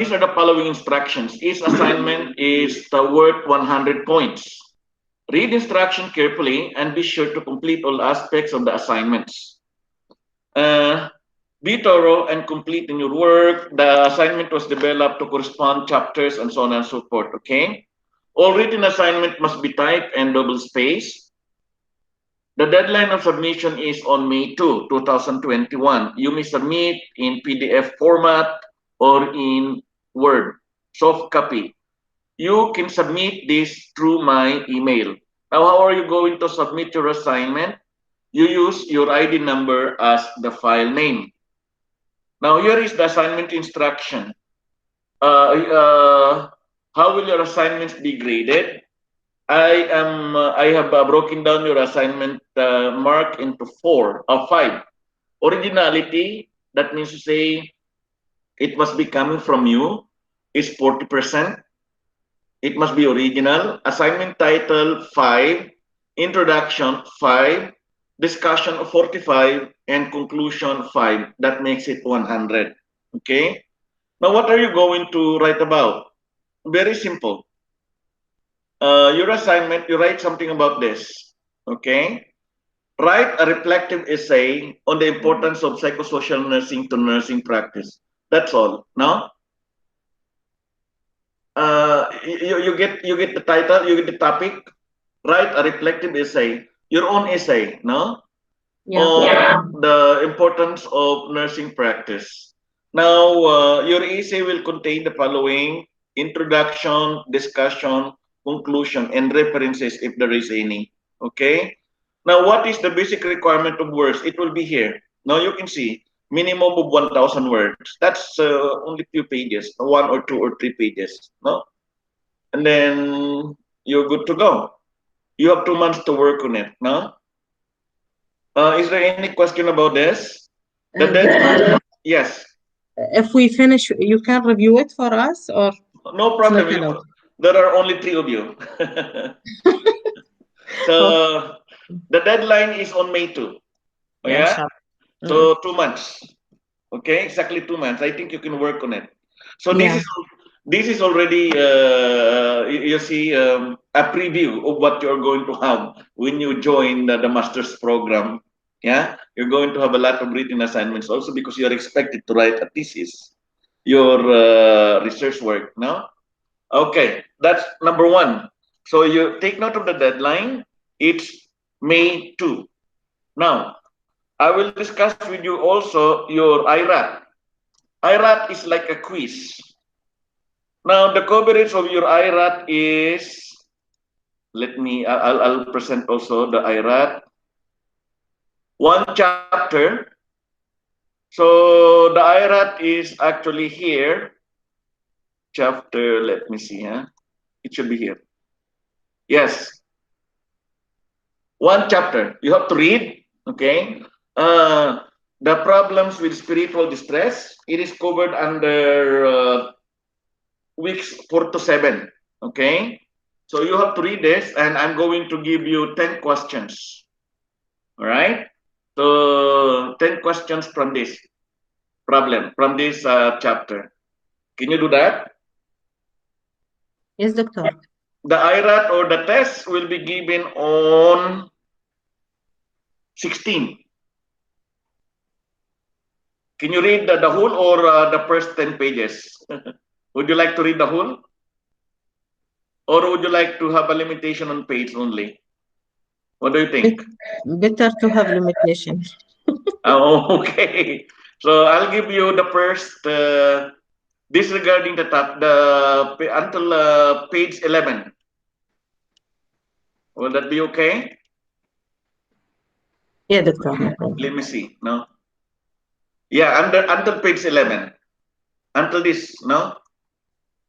these are the following instructions. Each assignment is worth 100 points. Read instruction carefully and be sure to complete all aspects of the assignments. Be thorough and complete in your work. The assignment was developed to correspond chapters and so on and so forth, okay? All written assignment must be typed and double spaced. The deadline of submission is on May 2, 2021. You may submit in PDF format or in Word, soft copy. You can submit this through my email. Now, how are you going to submit your assignment? You use your ID number as the file name. Now, here is the assignment instruction. How will your assignments be graded? I have broken down your assignment mark into 5. Originality, that means to say it must be coming from you, is 40%. It must be original. Assignment title 5, introduction 5, discussion of 45, and conclusion 5. That makes it 100. Okay. Now, what are you going to write about? Very simple. Your assignment, you write something about this. Okay. Write a reflective essay on the importance of psychosocial nursing to nursing practice. That's all. No? You get the title, you get the topic. Write a reflective essay, your own essay, no? Yeah. On the importance of nursing practice. Now, your essay will contain the following: introduction, discussion, conclusion, and references if there is any. Okay. Now, what is the basic requirement of words? It will be here. Now you can see minimum of 1,000 words. That's only few pages, 1 or 2 or 3 pages. No, and then you're good to go. You have 2 months to work on it. No. Is there any question about this? The Victor, yes. if we finish, you can review it for us, or No it's not problem. allowed? There are only 3 of you. Okay. So the deadline is on May 2. Oh, Yeah, yeah. sure. So 2 months. Okay, exactly 2 months. I think you can work on it. So Yeah. this is already you see a preview of what you're going to have when you join the master's program. Yeah, you're going to have a lot of written assignments also because you're expected to write a thesis, your research work. No, okay, that's number 1. So you take note of the deadline. It's May 2. Now I will discuss with you also your IRAT. IRAT is like a quiz. Now, the coverage of your IRAT is, I'll present also the IRAT. 1 chapter. So, the IRAT is actually here. Chapter, let me see, huh? It should be here. Yes. 1 chapter. You have to read, okay? The problems with spiritual distress, it is covered under weeks 4 to 7, okay? So you have to read this, and I'm going to give you 10 questions. All right? So 10 questions from this chapter. Can you do that? Yes, doctor. The IRAT or the test will be given on 16. Can you read the whole or the first 10 pages? Would you like to read the whole? Or would you like to have a limitation on page only? What do you think? Better to have limitation. Oh, okay. So I'll give you the first, disregarding the top, until page 11. Will that be okay? Yeah, doctor. No problem. Let me see. No. Yeah, until page 11. Until this, no?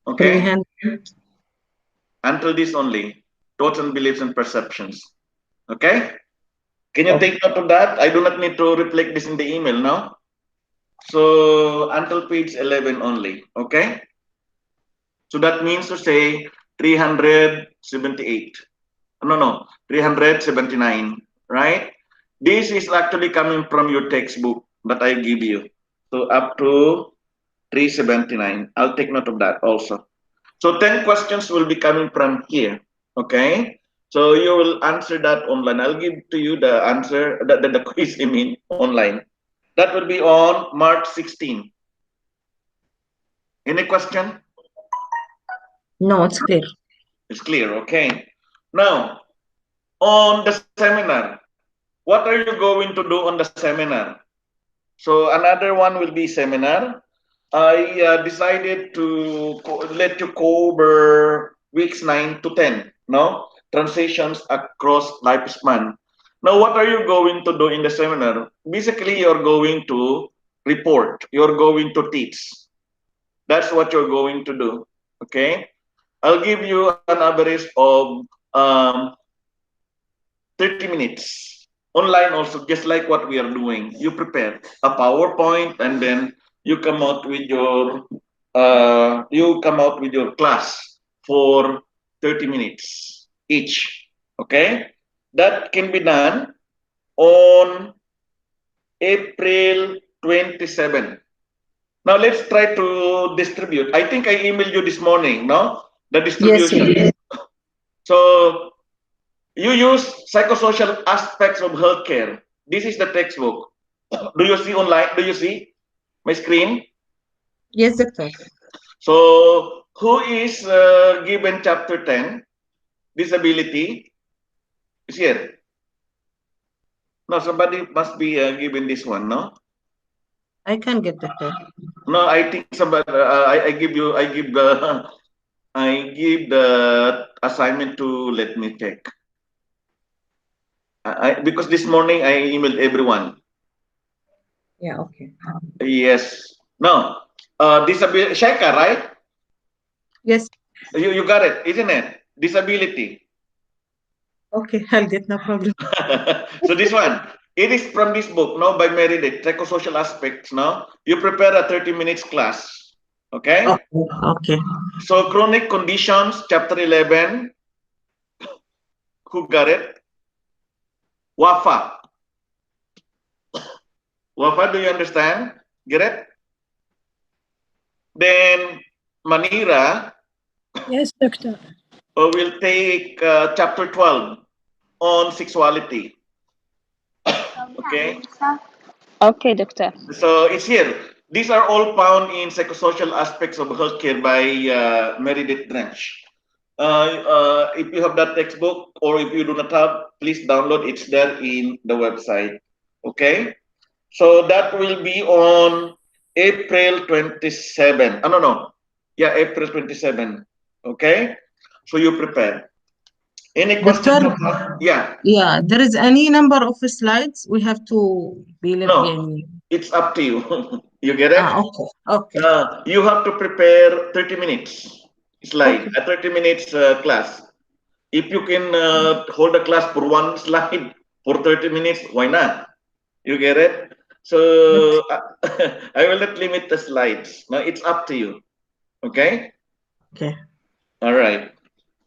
Okay. 300. Until this only. Thoughts and beliefs and perceptions. Okay? Can you Okay. take note of that? I do not need to reflect this in the email, no? So until page 11 only. Okay? So that means to say 378. No, 379, right? This is actually coming from your textbook that I give you. So up to 379. I'll take note of that also. So 10 questions will be coming from here. Okay. So you will answer that online. I'll give to you the answer, the quiz, I mean, online. That will be on March 16. Any question? No, it's clear. It's clear. Okay. Now, on the seminar, what are you going to do on the seminar? So another one will be seminar. I decided to let you cover weeks 9 to 10, no? Transitions across lifespan. Now, what are you going to do in the seminar? Basically, you're going to report. You're going to teach. That's what you're going to do, okay? I'll give you an average of um, 30 minutes online also, just like what we are doing. You prepare a PowerPoint and then you come out with your class for 30 minutes each. Okay, that can be done on April 27. Now let's try to distribute. I think I emailed you this morning, no? The Yes, distribution. yes. So you use psychosocial aspects of healthcare. This is the textbook. Do you see online? Do you see my screen? Yes, doctor. So who is given chapter 10? Disability is here. No, somebody must be given this one, no? I can get doctor. No, I think somebody. I give the assignment to. Let me check. Because this morning I emailed everyone. Yeah, okay. Yes. No. Disability. Sheka, right? Yes. You got it, isn't it? Disability. Okay, I'll get, no problem. So this one, it is from this book, no, by Meredith, Psychosocial Aspects, no? You prepare a 30 minutes class, okay? Okay, okay. So chronic conditions, chapter 11, who got it? Wafa. Wafa, do you understand? Get it? Then Manira Yes, doctor. will take chapter 12 on sexuality, okay? Okay, doctor. So it's here. These are all found in Psychosocial Aspects of Healthcare by Meredith Drench. If you have that textbook or if you do not have, please download. It's there in the website. Okay? So that will be on April 27. No, no. Yeah, April 27. Okay? So you prepare. Any questions? Doctor, Yeah. yeah, there is any number of slides we have to be left No, it's up to you. You get it? okay, okay, You have to prepare 30 minutes slide, okay. a 30 minutes class. If you can hold a class for one slide for 30 minutes, why not? You get it? So I will not limit the slides. Now it's up to you. Okay? Okay. All right.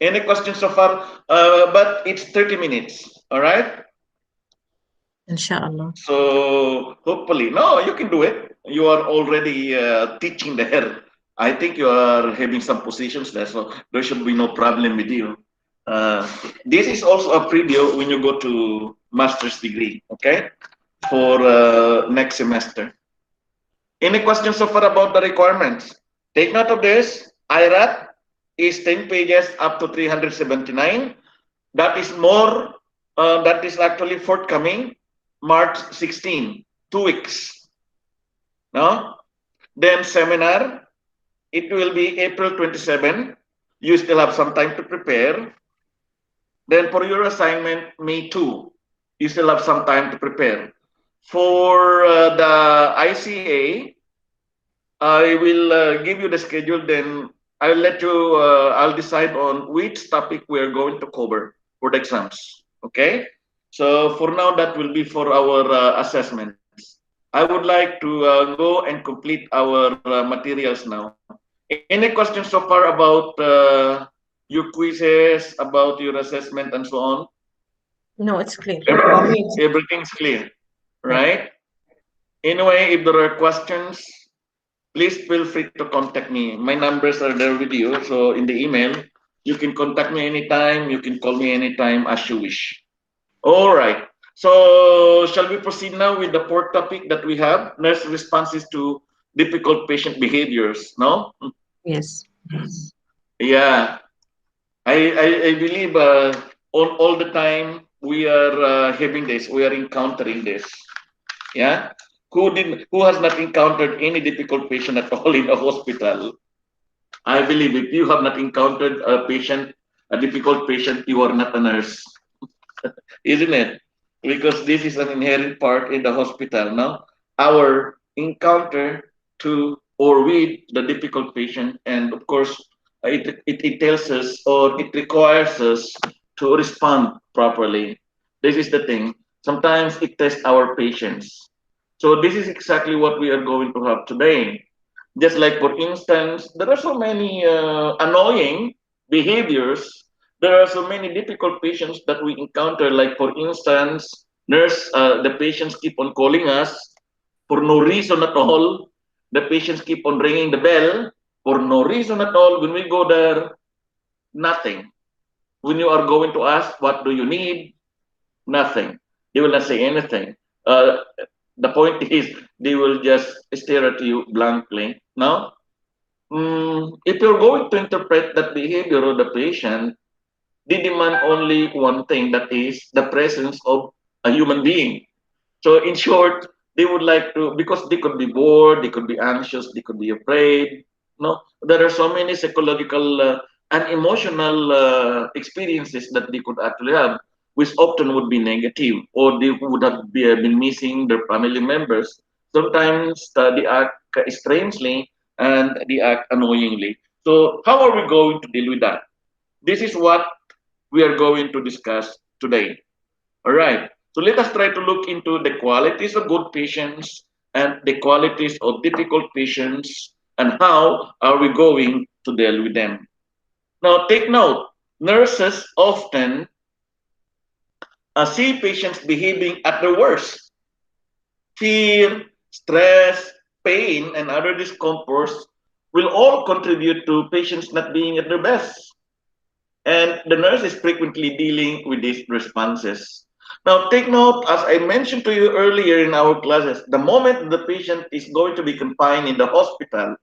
Any questions so far? But it's 30 minutes. All right? Inshallah. So hopefully, no, you can do it. You are already teaching there. I think you are having some positions there, so there should be no problem with you. This is also a preview when you go to master's degree, okay, for next semester. Any questions so far about the requirements? Take note of this. IRAT is 10 pages up to 379. That is more, that is actually forthcoming March 16, 2 weeks. No? Then seminar, it will be April 27. You still have some time to prepare. Then for your assignment, May 2, you still have some time to prepare. For the ICA, I will give you the schedule, then I'll let you, I'll decide on which topic we're going to cover for the exams. Okay? So for now, that will be for our assessments. I would like to go and complete our materials now. Any questions so far about your quizzes, about your assessment, and so on? No, it's clear. For me, Everything's clear, yeah. right? Anyway, if there are questions, please feel free to contact me. My numbers are there with you. So in the email, you can contact me anytime. You can call me anytime as you wish. All right. So shall we proceed now with the fourth topic that we have? Nurse responses to difficult patient behaviors. No? Yes. Yeah. I believe all the time we are having this, we are encountering this. Yeah. Who has not encountered any difficult patient at all in a hospital? I believe if you have not encountered a difficult patient, you are not a nurse, isn't it? Because this is an inherent part in the hospital. Now, our encounter to or with the difficult patient, and of course, it tells us or it requires us to respond properly. This is the thing. Sometimes it tests our patience. So this is exactly what we are going to have today. Just like, for instance, there are so many annoying behaviors. There are so many difficult patients that we encounter. Like, for instance, the patients keep on calling us for no reason at all. The patients keep on ringing the bell for no reason at all. When we go there, nothing. When you are going to ask, what do you need? Nothing. They will not say anything. Uh, the point is, they will just stare at you blankly. No? If you're going to interpret that behavior of the patient, they demand only one thing, that is the presence of a human being. So, in short, they would like to, because they could be bored, they could be anxious, they could be afraid. No, there are so many psychological and emotional experiences that they could actually have, which often would be negative, or they would have been missing their family members. Sometimes they act strangely and they act annoyingly. So, how are we going to deal with that? This is what we are going to discuss today. All right. So let us try to look into the qualities of good patients and the qualities of difficult patients, and how are we going to deal with them. Now, take note, nurses often see patients behaving at their worst. Fear, stress, pain, and other discomforts will all contribute to patients not being at their best. And the nurse is frequently dealing with these responses. Now, take note, as I mentioned to you earlier in our classes, the moment the patient is going to be confined in the hospital,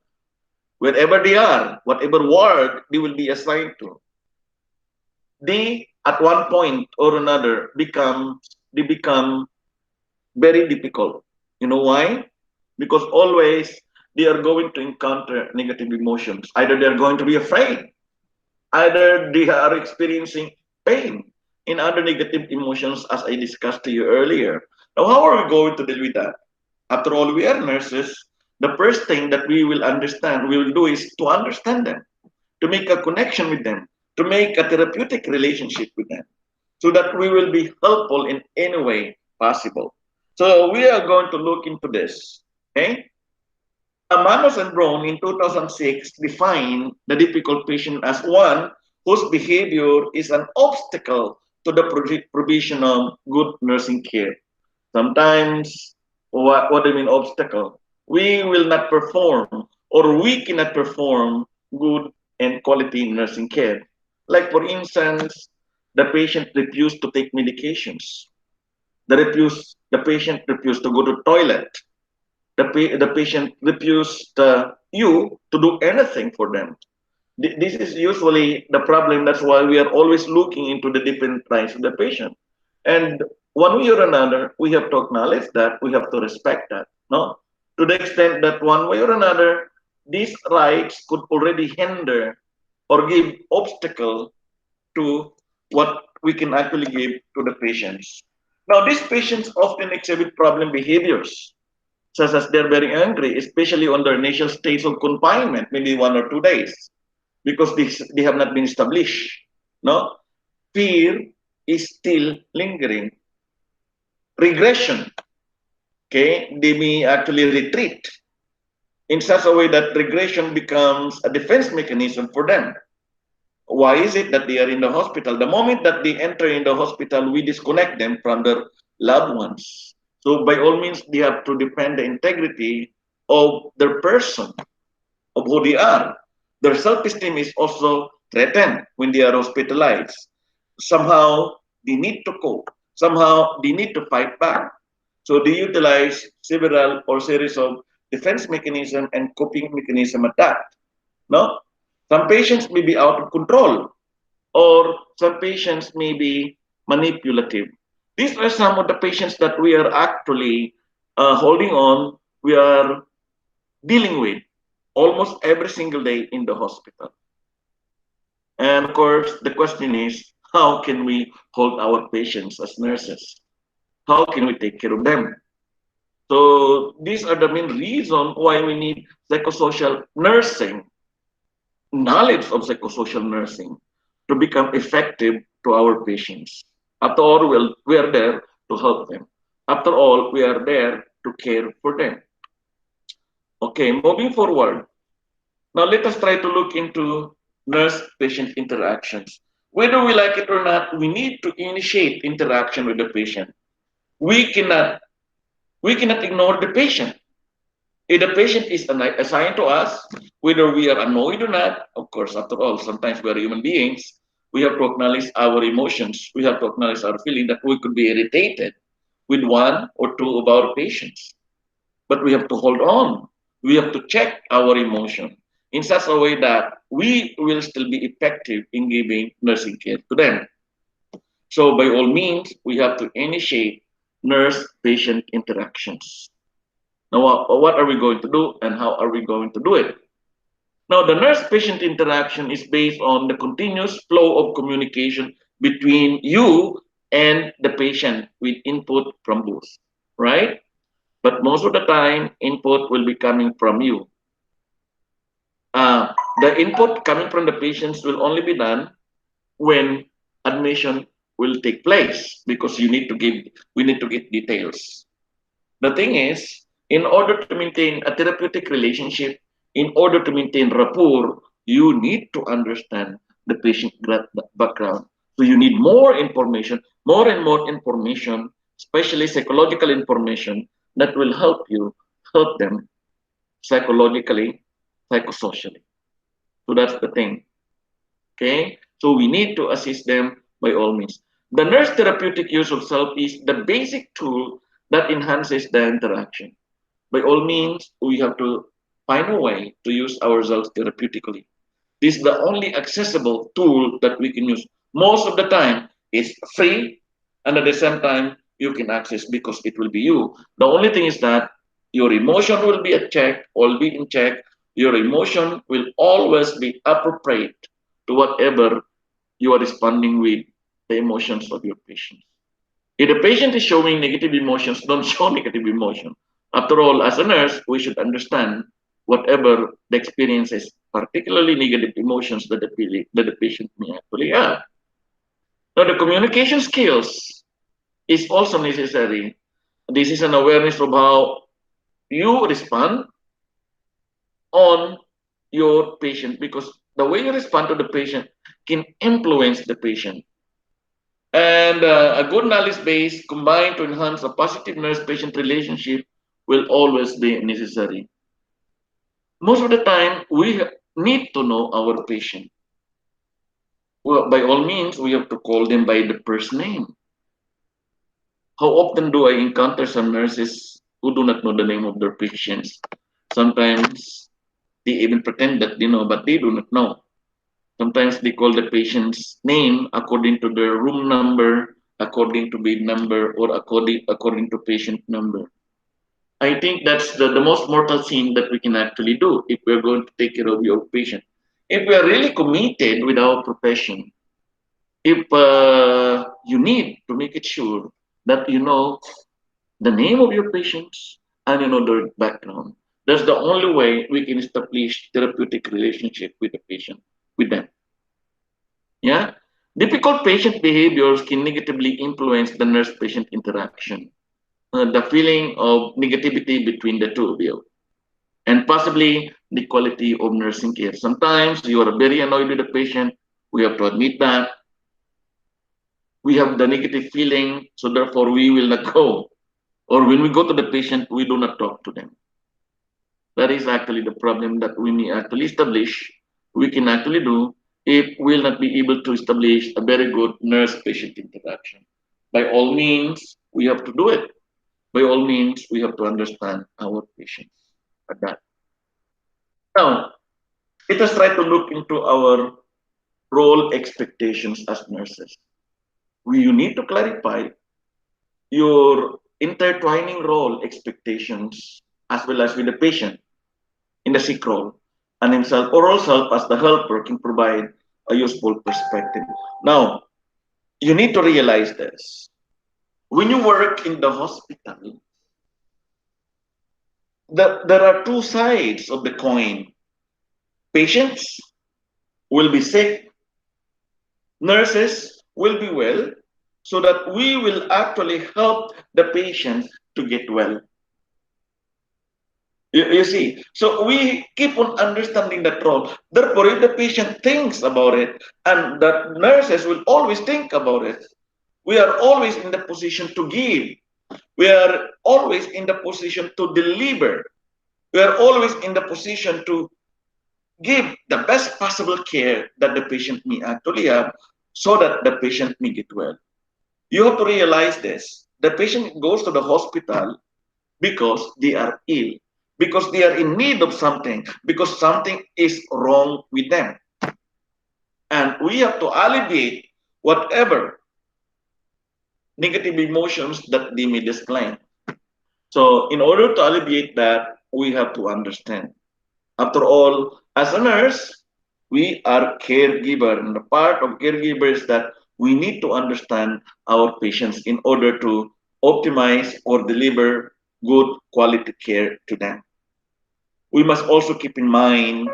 wherever they are, whatever ward they will be assigned to, they, at one point or another, they become very difficult. You know why? Because always they are going to encounter negative emotions. Either they're going to be afraid, either they are experiencing pain in other negative emotions, as I discussed to you earlier. Now, how are we going to deal with that? After all, we are nurses. The first thing that we will do is to understand them, to make a connection with them, to make a therapeutic relationship with them, so that we will be helpful in any way possible. So we are going to look into this. Okay? Manos and Brown in 2006 defined the difficult patient as one whose behavior is an obstacle to the provision of good nursing care. Sometimes, what do you mean obstacle? We will not perform, or we cannot perform good and quality nursing care. Like, for instance, the patient refused to take medications. The patient refused to go to toilet. The patient refused you to do anything for them. This is usually the problem. That's why we are always looking into the different rights of the patient. And one way or another, we have to acknowledge that, we have to respect that. No? To the extent that one way or another, these rights could already hinder or give obstacle to what we can actually give to the patients. Now, these patients often exhibit problem behaviors, such as they're very angry, especially on their initial states of confinement, maybe 1 or 2 days, because they have not been established. No, fear is still lingering. Regression, okay, they may actually retreat in such a way that regression becomes a defense mechanism for them. Why is it that they are in the hospital? The moment that they enter in the hospital, we disconnect them from their loved ones. So by all means, they have to defend the integrity of their person, of who they are. Their self-esteem is also threatened when they are hospitalized. Somehow they need to cope. Somehow they need to fight back. So they utilize several or series of defense mechanism and coping mechanism at that. No? Some patients may be out of control, or some patients may be manipulative. These are some of the patients that we are actually holding on, we are dealing with almost every single day in the hospital. And of course, the question is, how can we hold our patients as nurses? How can we take care of them? So these are the main reason why we need psychosocial nursing, knowledge of psychosocial nursing to become effective to our patients. After all, we are there to help them. After all, we are there to care for them. Okay, moving forward. Now let us try to look into nurse-patient interactions. Whether we like it or not, we need to initiate interaction with the patient. We cannot, we cannot ignore the patient. If the patient is assigned to us, whether we are annoyed or not, of course, after all, sometimes we are human beings, we have to acknowledge our emotions. We have to acknowledge our feeling that we could be irritated with one or two of our patients. But we have to hold on. We have to check our emotion in such a way that we will still be effective in giving nursing care to them. So by all means, we have to initiate nurse-patient interactions. Now, what are we going to do and how are we going to do it? Now, the nurse-patient interaction is based on the continuous flow of communication between you and the patient with input from both, right? But most of the time, input will be coming from you. The input coming from the patients will only be done when admission will take place because we need to get details. The thing is, in order to maintain a therapeutic relationship, in order to maintain rapport, you need to understand the patient background. So you need more information, more and more information, especially psychological information that will help them psychologically, psychosocially. So that's the thing. Okay? So we need to assist them by all means. The nurse therapeutic use of self is the basic tool that enhances the interaction. By all means, we have to find a way to use ourselves therapeutically. This is the only accessible tool that we can use. Most of the time, it's free, and at the same time, you can access because it will be you. The only thing is that your emotion will be in check. Your emotion will always be appropriate to whatever you are responding with the emotions of your patient. If the patient is showing negative emotions, don't show negative emotion. After all, as a nurse, we should understand whatever the experience is, particularly negative emotions that the patient may actually have. Now, the communication skills is also necessary. This is an awareness of how you respond on your patient because the way you respond to the patient can influence the patient. And a good knowledge base combined to enhance a positive nurse-patient relationship will always be necessary. Most of the time, we need to know our patient. Well, by all means, we have to call them by the first name. How often do I encounter some nurses who do not know the name of their patients? Sometimes they even pretend that they know, but they do not know. Sometimes they call the patient's name according to their room number, according to bed number, or according to patient number. I think that's the most mortal sin that we can actually do if we're going to take care of your patient. If we are really committed with our profession, if you need to make it sure that you know the name of your patients and you know their background. That's the only way we can establish therapeutic relationship with the patient, with them. Yeah. Difficult patient behaviors can negatively influence the nurse-patient interaction. The feeling of negativity between the two of you, and possibly the quality of nursing care. Sometimes you are very annoyed with the patient. We have to admit that. We have the negative feeling, so therefore we will not go. Or when we go to the patient, we do not talk to them. That is actually the problem that we need actually establish. We can actually do if we'll not be able to establish a very good nurse-patient interaction. By all means, we have to do it. By all means, we have to understand our patients at that. Now, let us try to look into our role expectations as nurses. You need to clarify your intertwining role expectations as well as with the patient in the sick role and himself or self as the helper can provide a useful perspective. Now, you need to realize this. When you work in the hospital, there are two sides of the coin. Patients will be sick, nurses will be well, so that we will actually help the patient to get well. You see, so we keep on understanding that role. Therefore, if the patient thinks about it, and the nurses will always think about it, we are always in the position to give. We are always in the position to deliver. We are always in the position to give the best possible care that the patient may actually have so that the patient may get well. You have to realize this. The patient goes to the hospital because they are ill, because they are in need of something, because something is wrong with them. And we have to alleviate whatever negative emotions that they may display. So, in order to alleviate that, we have to understand. After all, as a nurse, we are caregiver, and the part of caregiver is that we need to understand our patients in order to optimize or deliver good quality care to them. We must also keep in mind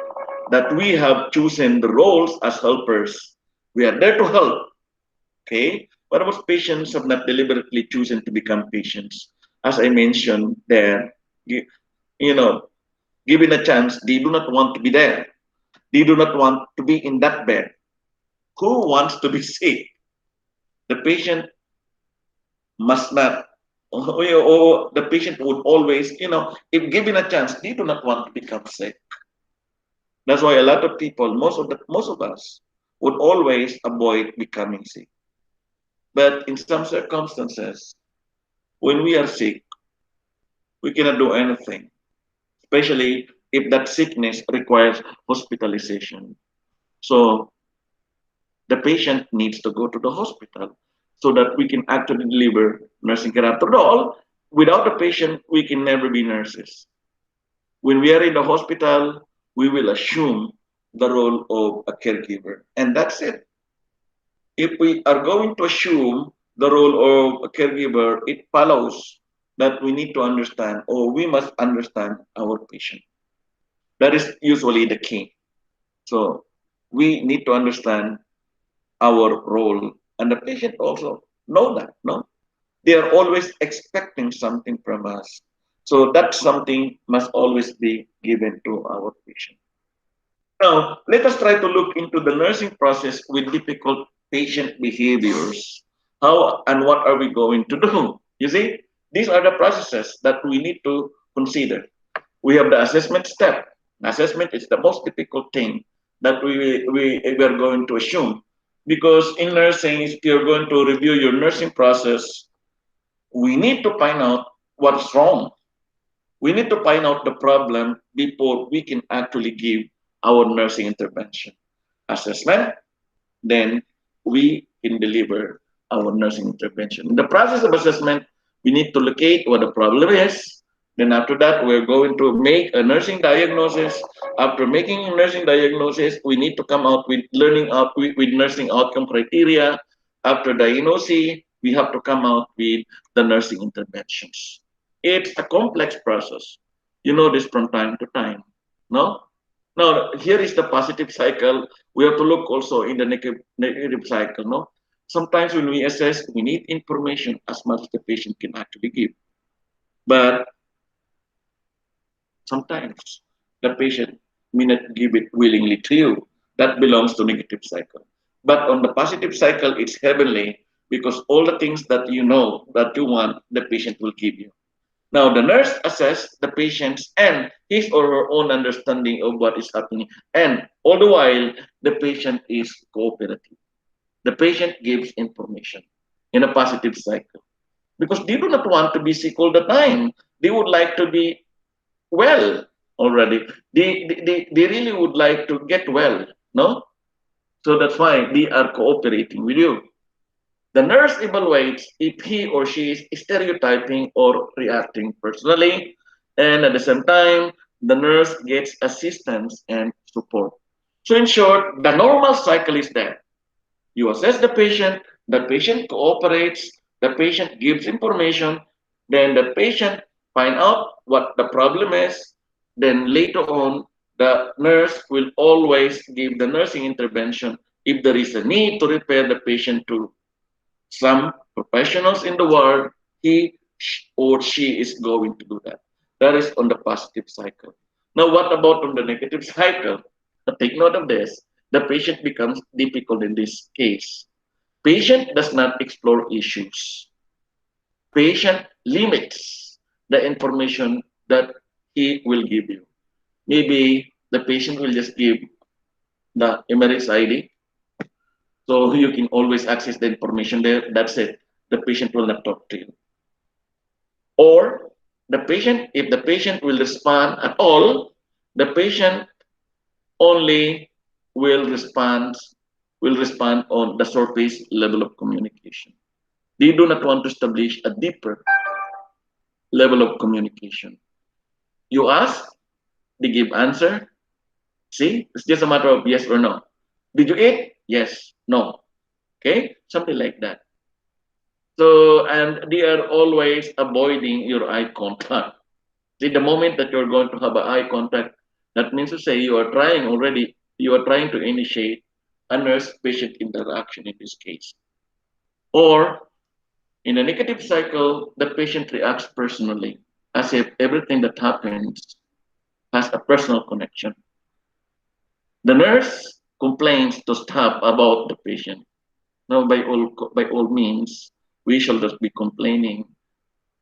that we have chosen the roles as helpers. We are there to help, okay? But most patients have not deliberately chosen to become patients. As I mentioned there, you know, given a chance, they do not want to be there. They do not want to be in that bed. Who wants to be sick? The patient must not, or the patient would always, if given a chance, they do not want to become sick. That's why a lot of people, most of us, would always avoid becoming sick. But in some circumstances, when we are sick, we cannot do anything, especially if that sickness requires hospitalization. So the patient needs to go to the hospital so that we can actually deliver nursing care. After all, without the patient, we can never be nurses. When we are in the hospital, we will assume the role of a caregiver. And that's it. If we are going to assume the role of a caregiver, it follows that we need to understand or we must understand our patient. That is usually the key. So we need to understand our role, and the patient also know that. No, they are always expecting something from us. So that something must always be given to our patient. Now, let us try to look into the nursing process with difficult patient behaviors. How and what are we going to do? You see, these are the processes that we need to consider. We have the assessment step. Assessment is the most difficult thing that we are going to assume. Because in nursing, if you're going to review your nursing process, we need to find out what's wrong. We need to find out the problem before we can actually give our nursing intervention. Assessment, then we can deliver our nursing intervention. In the process of assessment, we need to locate what the problem is. Then after that, we're going to make a nursing diagnosis. After making a nursing diagnosis, we need to come out with with nursing outcome criteria. After diagnosis, we have to come out with the nursing interventions. It's a complex process. You know this from time to time, no? Now, here is the positive cycle. We have to look also in the negative cycle, no? Sometimes when we assess, we need information as much as the patient can actually give. But sometimes the patient may not give it willingly to you. That belongs to negative cycle. But on the positive cycle, it's heavenly because all the things that you know that you want, the patient will give you. Now, the nurse assesses the patient's and his or her own understanding of what is happening, and all the while, the patient is cooperative. The patient gives information in a positive cycle because they do not want to be sick all the time. They would like to be well already. They really would like to get well, no? So that's why they are cooperating with you. The nurse evaluates if he or she is stereotyping or reacting personally, and at the same time, the nurse gets assistance and support. So, in short, the normal cycle is that you assess the patient cooperates, the patient gives information, then the patient find out what the problem is, then later on, the nurse will always give the nursing intervention if there is a need to refer the patient to some professionals in the world, he or she is going to do that. That is on the positive cycle. Now, what about on the negative cycle? Take note of this. The patient becomes difficult in this case. Patient does not explore issues. Patient limits the information that he will give you. Maybe the patient will just give the Emirates ID, so you can always access the information there. That's it. The patient will not talk to you. Or the patient, if the patient will respond at all, the patient only will respond on the surface level of communication. They do not want to establish a deeper level of communication. You ask, they give answer. See, it's just a matter of yes or no. Did you eat? Yes, no. Okay, something like that. So, and they are always avoiding your eye contact. See, the moment that you're going to have an eye contact, that means to say you are trying already, you are trying to initiate a nurse-patient interaction in this case. Or in a negative cycle, the patient reacts personally, as if everything that happens has a personal connection. The nurse complains to staff about the patient. Now, by all means, we shall just be complaining.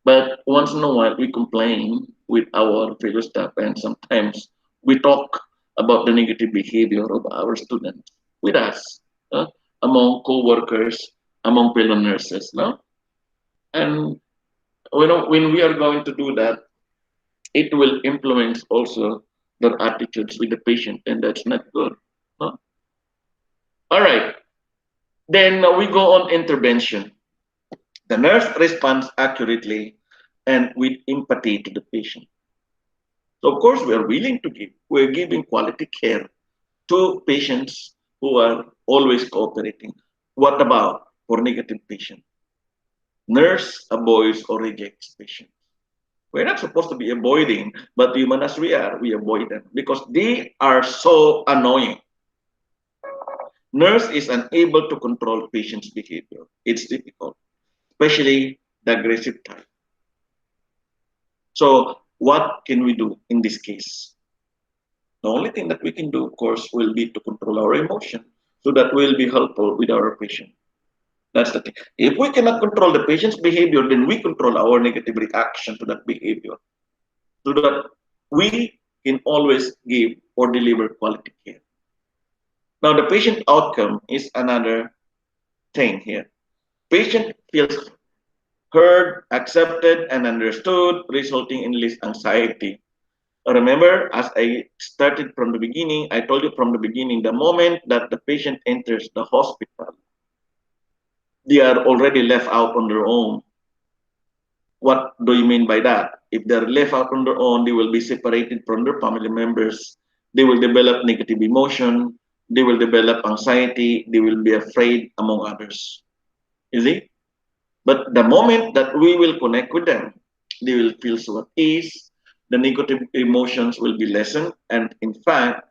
But once in a while, we complain with our fellow staff, and sometimes we talk about the negative behavior of our students with us, among co-workers, among fellow nurses. No? And when we are going to do that, it will influence also their attitudes with the patient, and that's not good. No? All right. Then we go on intervention. The nurse responds accurately and with empathy to the patient. So, of course, we are willing to give. We're giving quality care to patients who are always cooperating. What about for negative patient? Nurse avoids or rejects patient. We're not supposed to be avoiding, but human as we are, we avoid them because they are so annoying. Nurse is unable to control patient's behavior. It's difficult, especially the aggressive type. So, what can we do in this case? The only thing that we can do, of course, will be to control our emotion so that we'll be helpful with our patient. That's the thing. If we cannot control the patient's behavior, then we control our negative reaction to that behavior so that we can always give or deliver quality care. Now, the patient outcome is another thing here. Patient feels heard, accepted, and understood, resulting in less anxiety. Remember, as I started from the beginning, I told you from the beginning, the moment that the patient enters the hospital, they are already left out on their own. What do you mean by that? If they're left out on their own, they will be separated from their family members. They will develop negative emotion. They will develop anxiety. They will be afraid, among others. You see? But the moment that we will connect with them, they will feel so at ease. The negative emotions will be lessened. And in fact,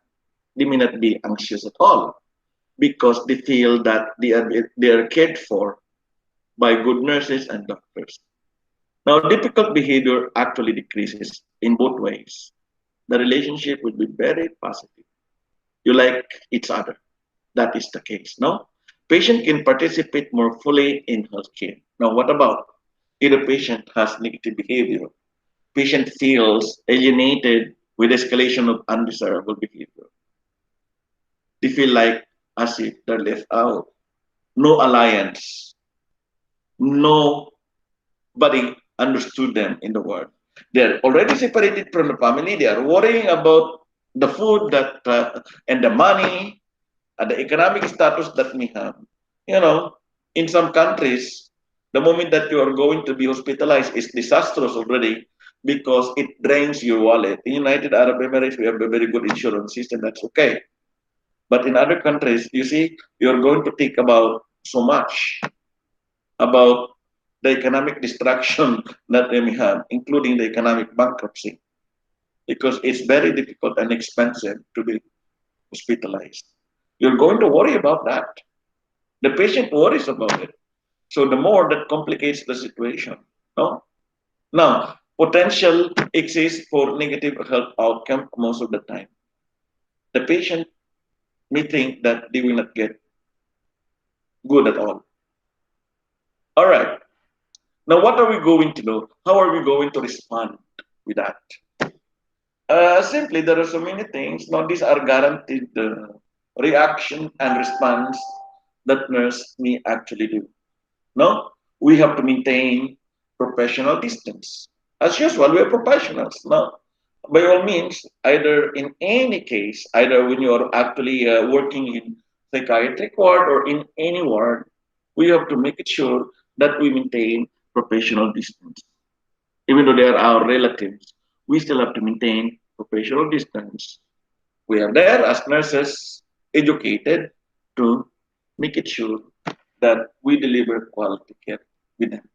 they may not be anxious at all because they feel that they are cared for by good nurses and doctors. Now, difficult behavior actually decreases in both ways. The relationship will be very positive. You like each other. That is the case. No? Patient can participate more fully in healthcare. Now, what about if the patient has negative behavior? patient feels alienated with escalation of undesirable behavior. They feel like as if they're left out. No alliance, nobody understood them in the world. They're already separated from the family. They are worrying about the food that and the money and the economic status that we have. You know, in some countries, the moment that you are going to be hospitalized is disastrous already because it drains your wallet. In United Arab Emirates, we have a very good insurance system. That's okay. But in other countries, you see, you're going to think about so much about the economic destruction that they may have, including the economic bankruptcy, because it's very difficult and expensive to be hospitalized. You're going to worry about that. The patient worries about it. So the more that complicates the situation. No? Now, potential exists for negative health outcome most of the time. The patient may think that they will not get good at all. All right. Now, what are we going to do? How are we going to respond with that? Simply, there are so many things. Now, these are guaranteed reaction and response that nurse may actually do. No, we have to maintain professional distance. As usual, we are professionals. No, by all means, either in any case, either when you are actually working in psychiatric ward or in any ward, we have to make it sure that we maintain professional distance. Even though they are our relatives, we still have to maintain professional distance. We are there as nurses, educated to make it sure that we deliver quality care with them.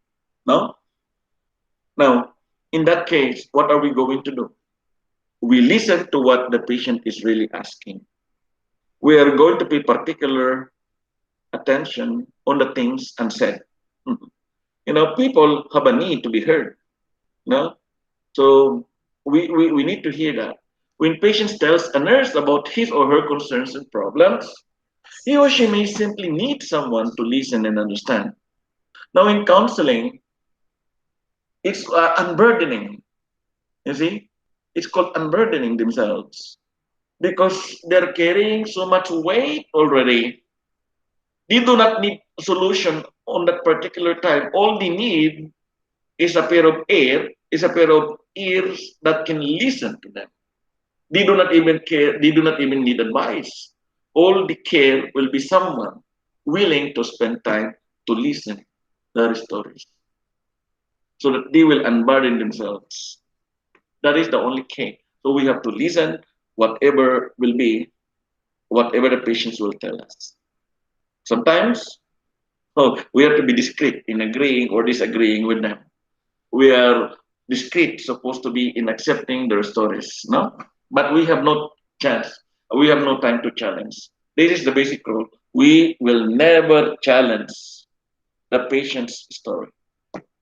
No? Now, in that case, what are we going to do? We listen to what the patient is really asking. We are going to pay particular attention on the things unsaid. Mhm. You know, people have a need to be heard. No? So we need to hear that. When patient tells a nurse about his or her concerns and problems, he or she may simply need someone to listen and understand. Now, in counseling, it's unburdening. You see, it's called unburdening themselves because they're carrying so much weight already. They do not need a solution on that particular time. All they need is a pair of ears that can listen to them. They do not even care, they do not even need advice. All the care will be someone willing to spend time to listen to their stories so that they will unburden themselves. That is the only key. So we have to listen whatever will be, whatever the patients will tell us. Sometimes we have to be discreet in agreeing or disagreeing with them. We are discreet, supposed to be in accepting their stories, no? But we have no chance. We have no time to challenge. This is the basic rule. We will never challenge the patient's story.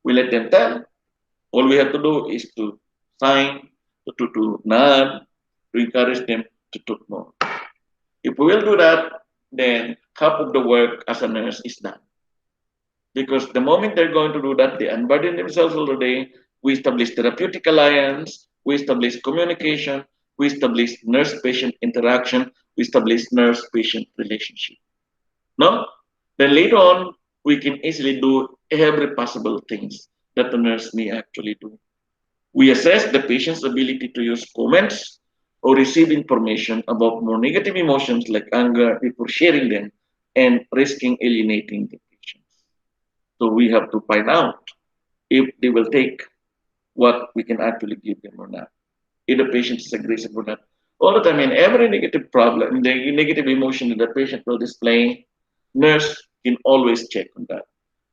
We let them tell. All we have to do is to sign, to nod, to encourage them to talk more. If we will do that, then half of the work as a nurse is done. Because the moment they're going to do that, they unburden themselves already. We establish therapeutic alliance, we establish communication, we establish nurse-patient interaction, we establish nurse-patient relationship. No? Then later on, we can easily do every possible things that the nurse may actually do. We assess the patient's ability to use comments or receive information about more negative emotions like anger before sharing them and risking alienating the patient. So we have to find out if they will take what we can actually give them or not. If the patient is aggressive or not. All the time, in every negative problem, the negative emotion that the patient will display, nurse can always check on that.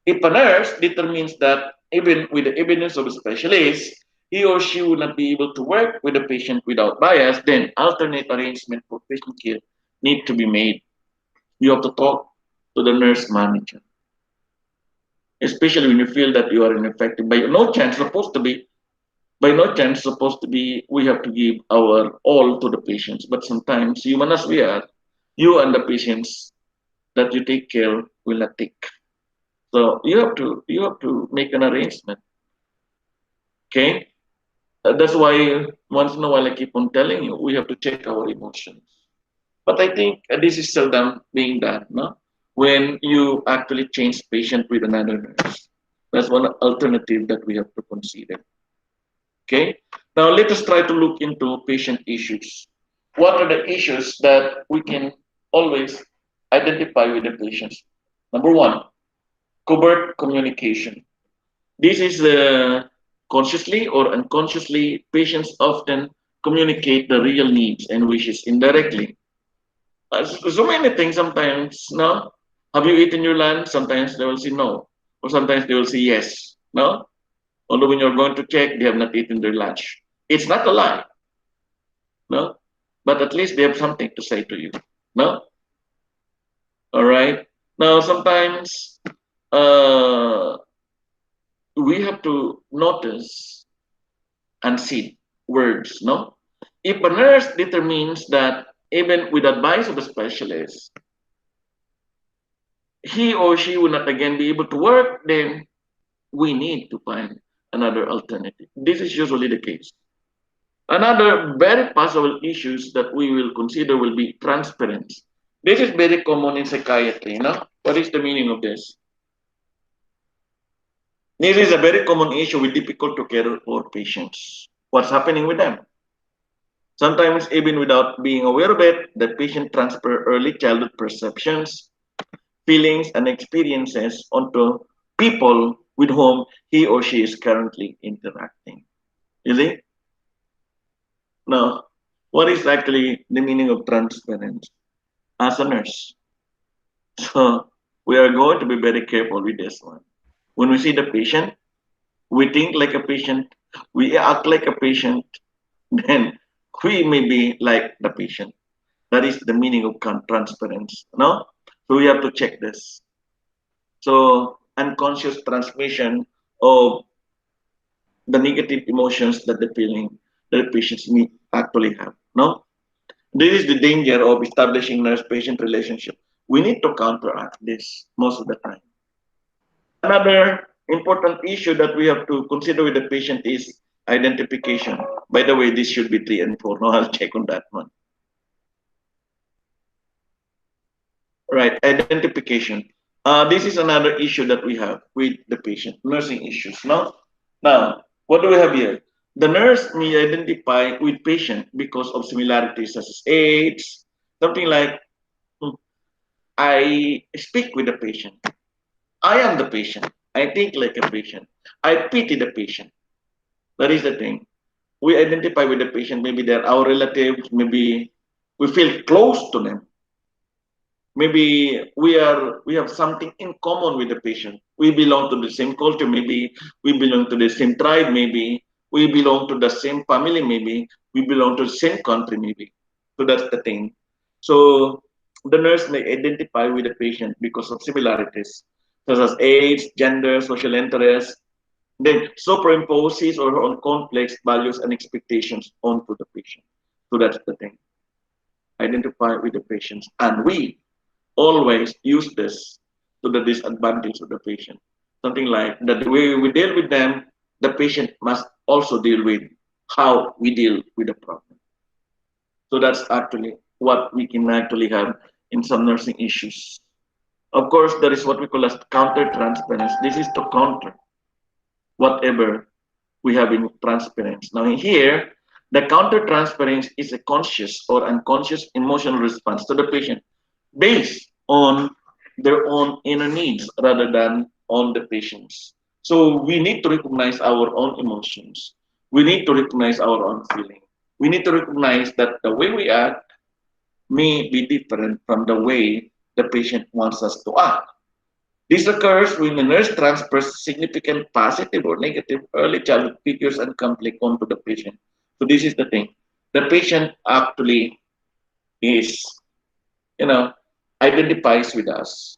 If a nurse determines that even with the evidence of a specialist, he or she will not be able to work with the patient without bias, then alternate arrangement for patient care need to be made. You have to talk to the nurse manager, especially when you feel that you are ineffective. By no chance supposed to be we have to give our all to the patients. But sometimes, human as we are, you and the patients that you take care will not take. So you have to make an arrangement. Okay. That's why once in a while I keep on telling you we have to check our emotions. But I think this is seldom being done, no? When you actually change patient with another nurse. That's one alternative that we have to consider. Okay. Now let us try to look into patient issues. What are the issues that we can always identify with the patients? Number one, covert communication. This is consciously or unconsciously, patients often communicate the real needs and wishes indirectly. So many things sometimes, no? Have you eaten your lunch? Sometimes they will say no, or sometimes they will say yes, no? Although when you're going to check, they have not eaten their lunch. It's not a lie, no? But at least they have something to say to you, no? All right. Now sometimes uh, we have to notice and see words, no? If a nurse determines that even with advice of a specialist, he or she will not again be able to work, then we need to find another alternative. This is usually the case. Another very possible issues that we will consider will be transparency. This is very common in psychiatry, no? What is the meaning of this? This is a very common issue with difficult to care for patients. What's happening with them? Sometimes, even without being aware of it, the patient transfer early childhood perceptions, feelings, and experiences onto people with whom he or she is currently interacting. You see? Now, what is actually the meaning of transference as a nurse? So, we are going to be very careful with this one. When we see the patient, we think like a patient, we act like a patient, then we may be like the patient. That is the meaning of transparency. No? So we have to check this. So unconscious transmission of the negative emotions that the feeling that the patients may actually have. No? This is the danger of establishing nurse-patient relationship. We need to counteract this most of the time. Another important issue that we have to consider with the patient is identification. By the way, this should be 3 and 4. No, I'll check on that one. Right, identification. This is another issue that we have with the patient, nursing issues. Now, what do we have here? The nurse may identify with patient because of similarities such as age, something like, I speak with the patient. I am the patient. I think like a patient. I pity the patient. That is the thing. We identify with the patient. Maybe they're our relatives. Maybe we feel close to them. Maybe we have something in common with the patient. We belong to the same culture. Maybe we belong to the same tribe. Maybe we belong to the same family. Maybe we belong to the same country. Maybe. So that's the thing. So the nurse may identify with the patient because of similarities such as age, gender, social interest, then superimposes or on complex values and expectations onto the patient. So that's the thing. Identify with the patients. And we always use this to the disadvantage of the patient. Something like that the way we deal with them, the patient must also deal with how we deal with the problem. So that's actually what we can actually have in some nursing issues. Of course, there is what we call as counter transparency. This is to counter whatever we have in transparency. Now here, the counter transparency is a conscious or unconscious emotional response to the patient based on their own inner needs rather than on the patient's. So we need to recognize our own emotions. We need to recognize our own feeling. We need to recognize that the way we act may be different from the way the patient wants us to act. This occurs when the nurse transfers significant positive or negative early childhood figures and conflict onto the patient. So this is the thing. The patient actually is, you know, identifies with us.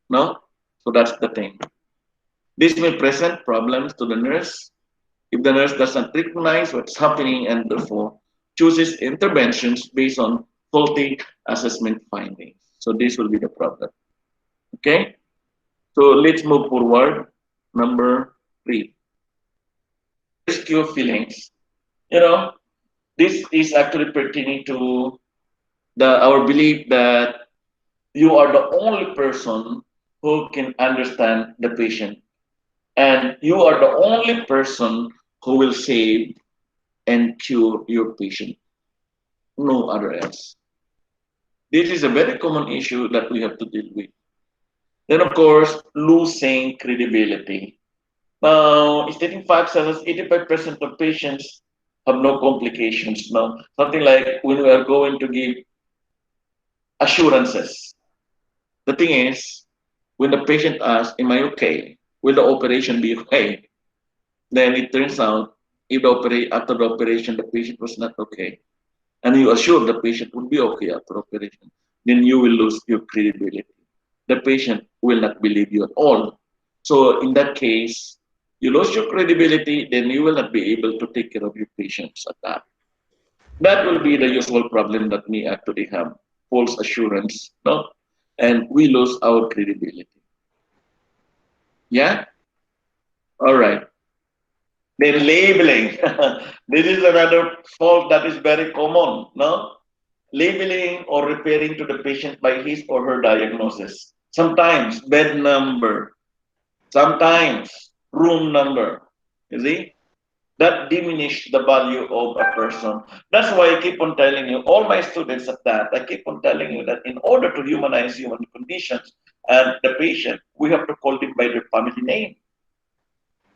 No? So that's the thing. This may present problems to the nurse if the nurse doesn't recognize what's happening and therefore chooses interventions based on faulty assessment findings. So this will be the problem. Okay? So let's move forward. Number 3. rescue feelings, you know, this is actually pertaining to our belief that you are the only person who can understand the patient, and you are the only person who will save and cure your patient, no other else. This is a very common issue that we have to deal with. Then, of course, losing credibility. Now, stating facts such as 85% of patients have no complications. Now, something like when we are going to give assurances. The thing is, when the patient asks, "Am I okay? Will the operation be okay?" Then it turns out, if after the operation the patient was not okay, and you assure the patient will be okay after operation, then you will lose your credibility. The patient will not believe you at all. So in that case, you lose your credibility, then you will not be able to take care of your patients at that. That will be the usual problem that we actually have, false assurance, no? And we lose our credibility. Yeah? All right. Then labeling. This is another fault that is very common, no? Labeling or referring to the patient by his or her diagnosis. Sometimes bed number, sometimes room number. You see? That diminish the value of a person. That's why I keep on telling you, all my students at that, I keep on telling you that in order to humanize human conditions and the patient, we have to call them by their family name.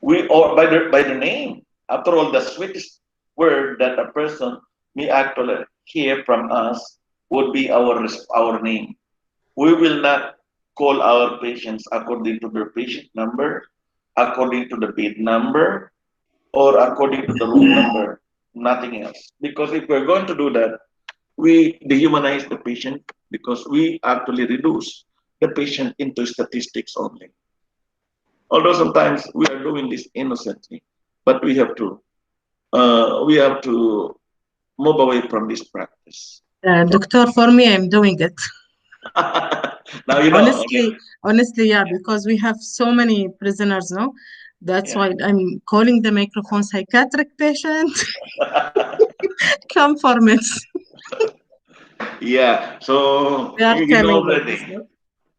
We or by the name. After all, the sweetest word that a person may actually hear from us would be our name. We will not call our patients according to their patient number, according to the bed number, or according to the room number, nothing else. Because if we're going to do that, we dehumanize the patient because we actually reduce the patient into statistics only. Although sometimes we are doing this innocently, but we have to move away from this practice. Doctor, for me, I'm doing it. Now you know. Honestly, yeah, because we have so many prisoners, no? That's Yeah. why I'm calling the microphone psychiatric patient. Come for meds. Yeah. So They are you know coming with already. this, no?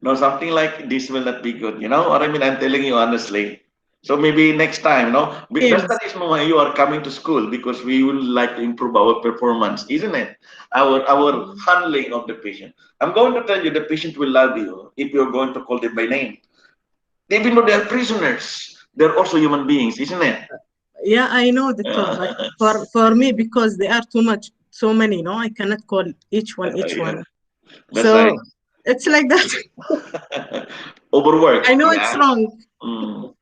No, something like this will not be good. You know what I mean? I'm telling you honestly. So maybe next time, no? That's the Yes. reason why you are coming to school, because we would like to improve our performance, isn't it? Our handling of the patient. I'm going to tell you, the patient will love you if you're going to call them by name. Even though they are prisoners, they're also human beings, isn't it? Yeah, I know, doctor, but for me, because they are too much, so many, no? I cannot call each Yeah, one. that's right. So it's like that. Overwork. I know it's Yeah. wrong. Mm.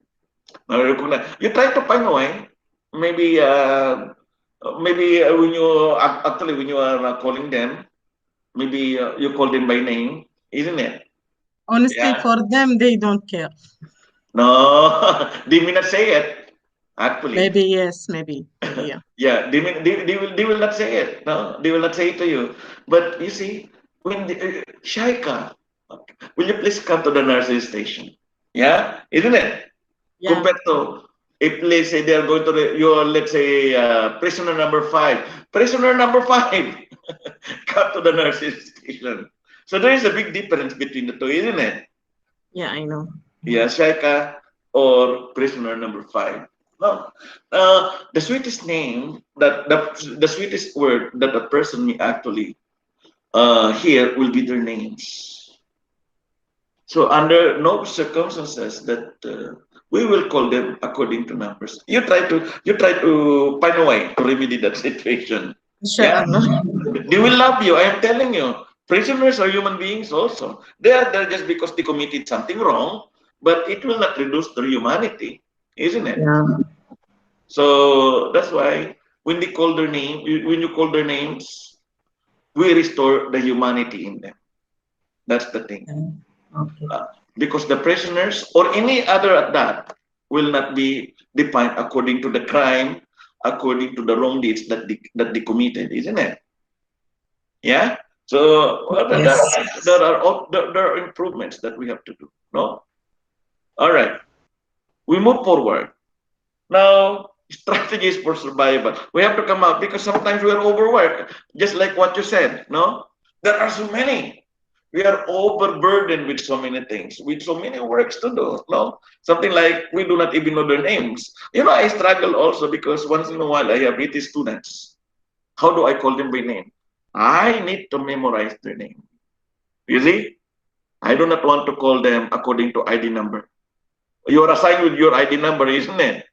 You try to find a way. Maybe, when you actually when you are calling them, maybe you call them by name, isn't it? Honestly, Yeah. for them, they don't care. No, they may not say it. Actually, Maybe yes, maybe yeah. yeah, they will not say it. No, they will not say it to you. But you see, when Shaika, will you please come to the nursing station? Yeah, isn't it? Yeah. Compared to, if let's say they are going to your, let's say, prisoner number 5, prisoner number 5, come to the nursing station. So there is a big difference between the two, isn't it? Yeah, I know. Yeah, Shaika or prisoner number 5. No, the sweetest name that the sweetest word that a person may actually hear will be their names. So under no circumstances that we will call them according to numbers. You try to find a way to remedy that situation. Yeah, Inshallah. they will love you. I am telling you. Prisoners are human beings also. They are there just because they committed something wrong, but it will not reduce their humanity, isn't it? Yeah. So that's why when they call their name, when you call their names, we restore the humanity in them. That's the thing. Yeah. Okay. Uh, because the prisoners or any other at that will not be defined according to the crime, according to the wrong deeds that they committed, isn't it? Yeah. So Yes. there are improvements that we have to do. No. All right. We move forward now. strategies for survival. We have to come up because sometimes we are overworked, just like what you said. No, there are so many. We are overburdened with so many things, with so many works to do. No, something like we do not even know their names. I struggle also because once in a while I have 80 students. How do I call them by name? I need to memorize their name. You see, I do not want to call them according to ID number. You are assigned with your ID number, isn't it?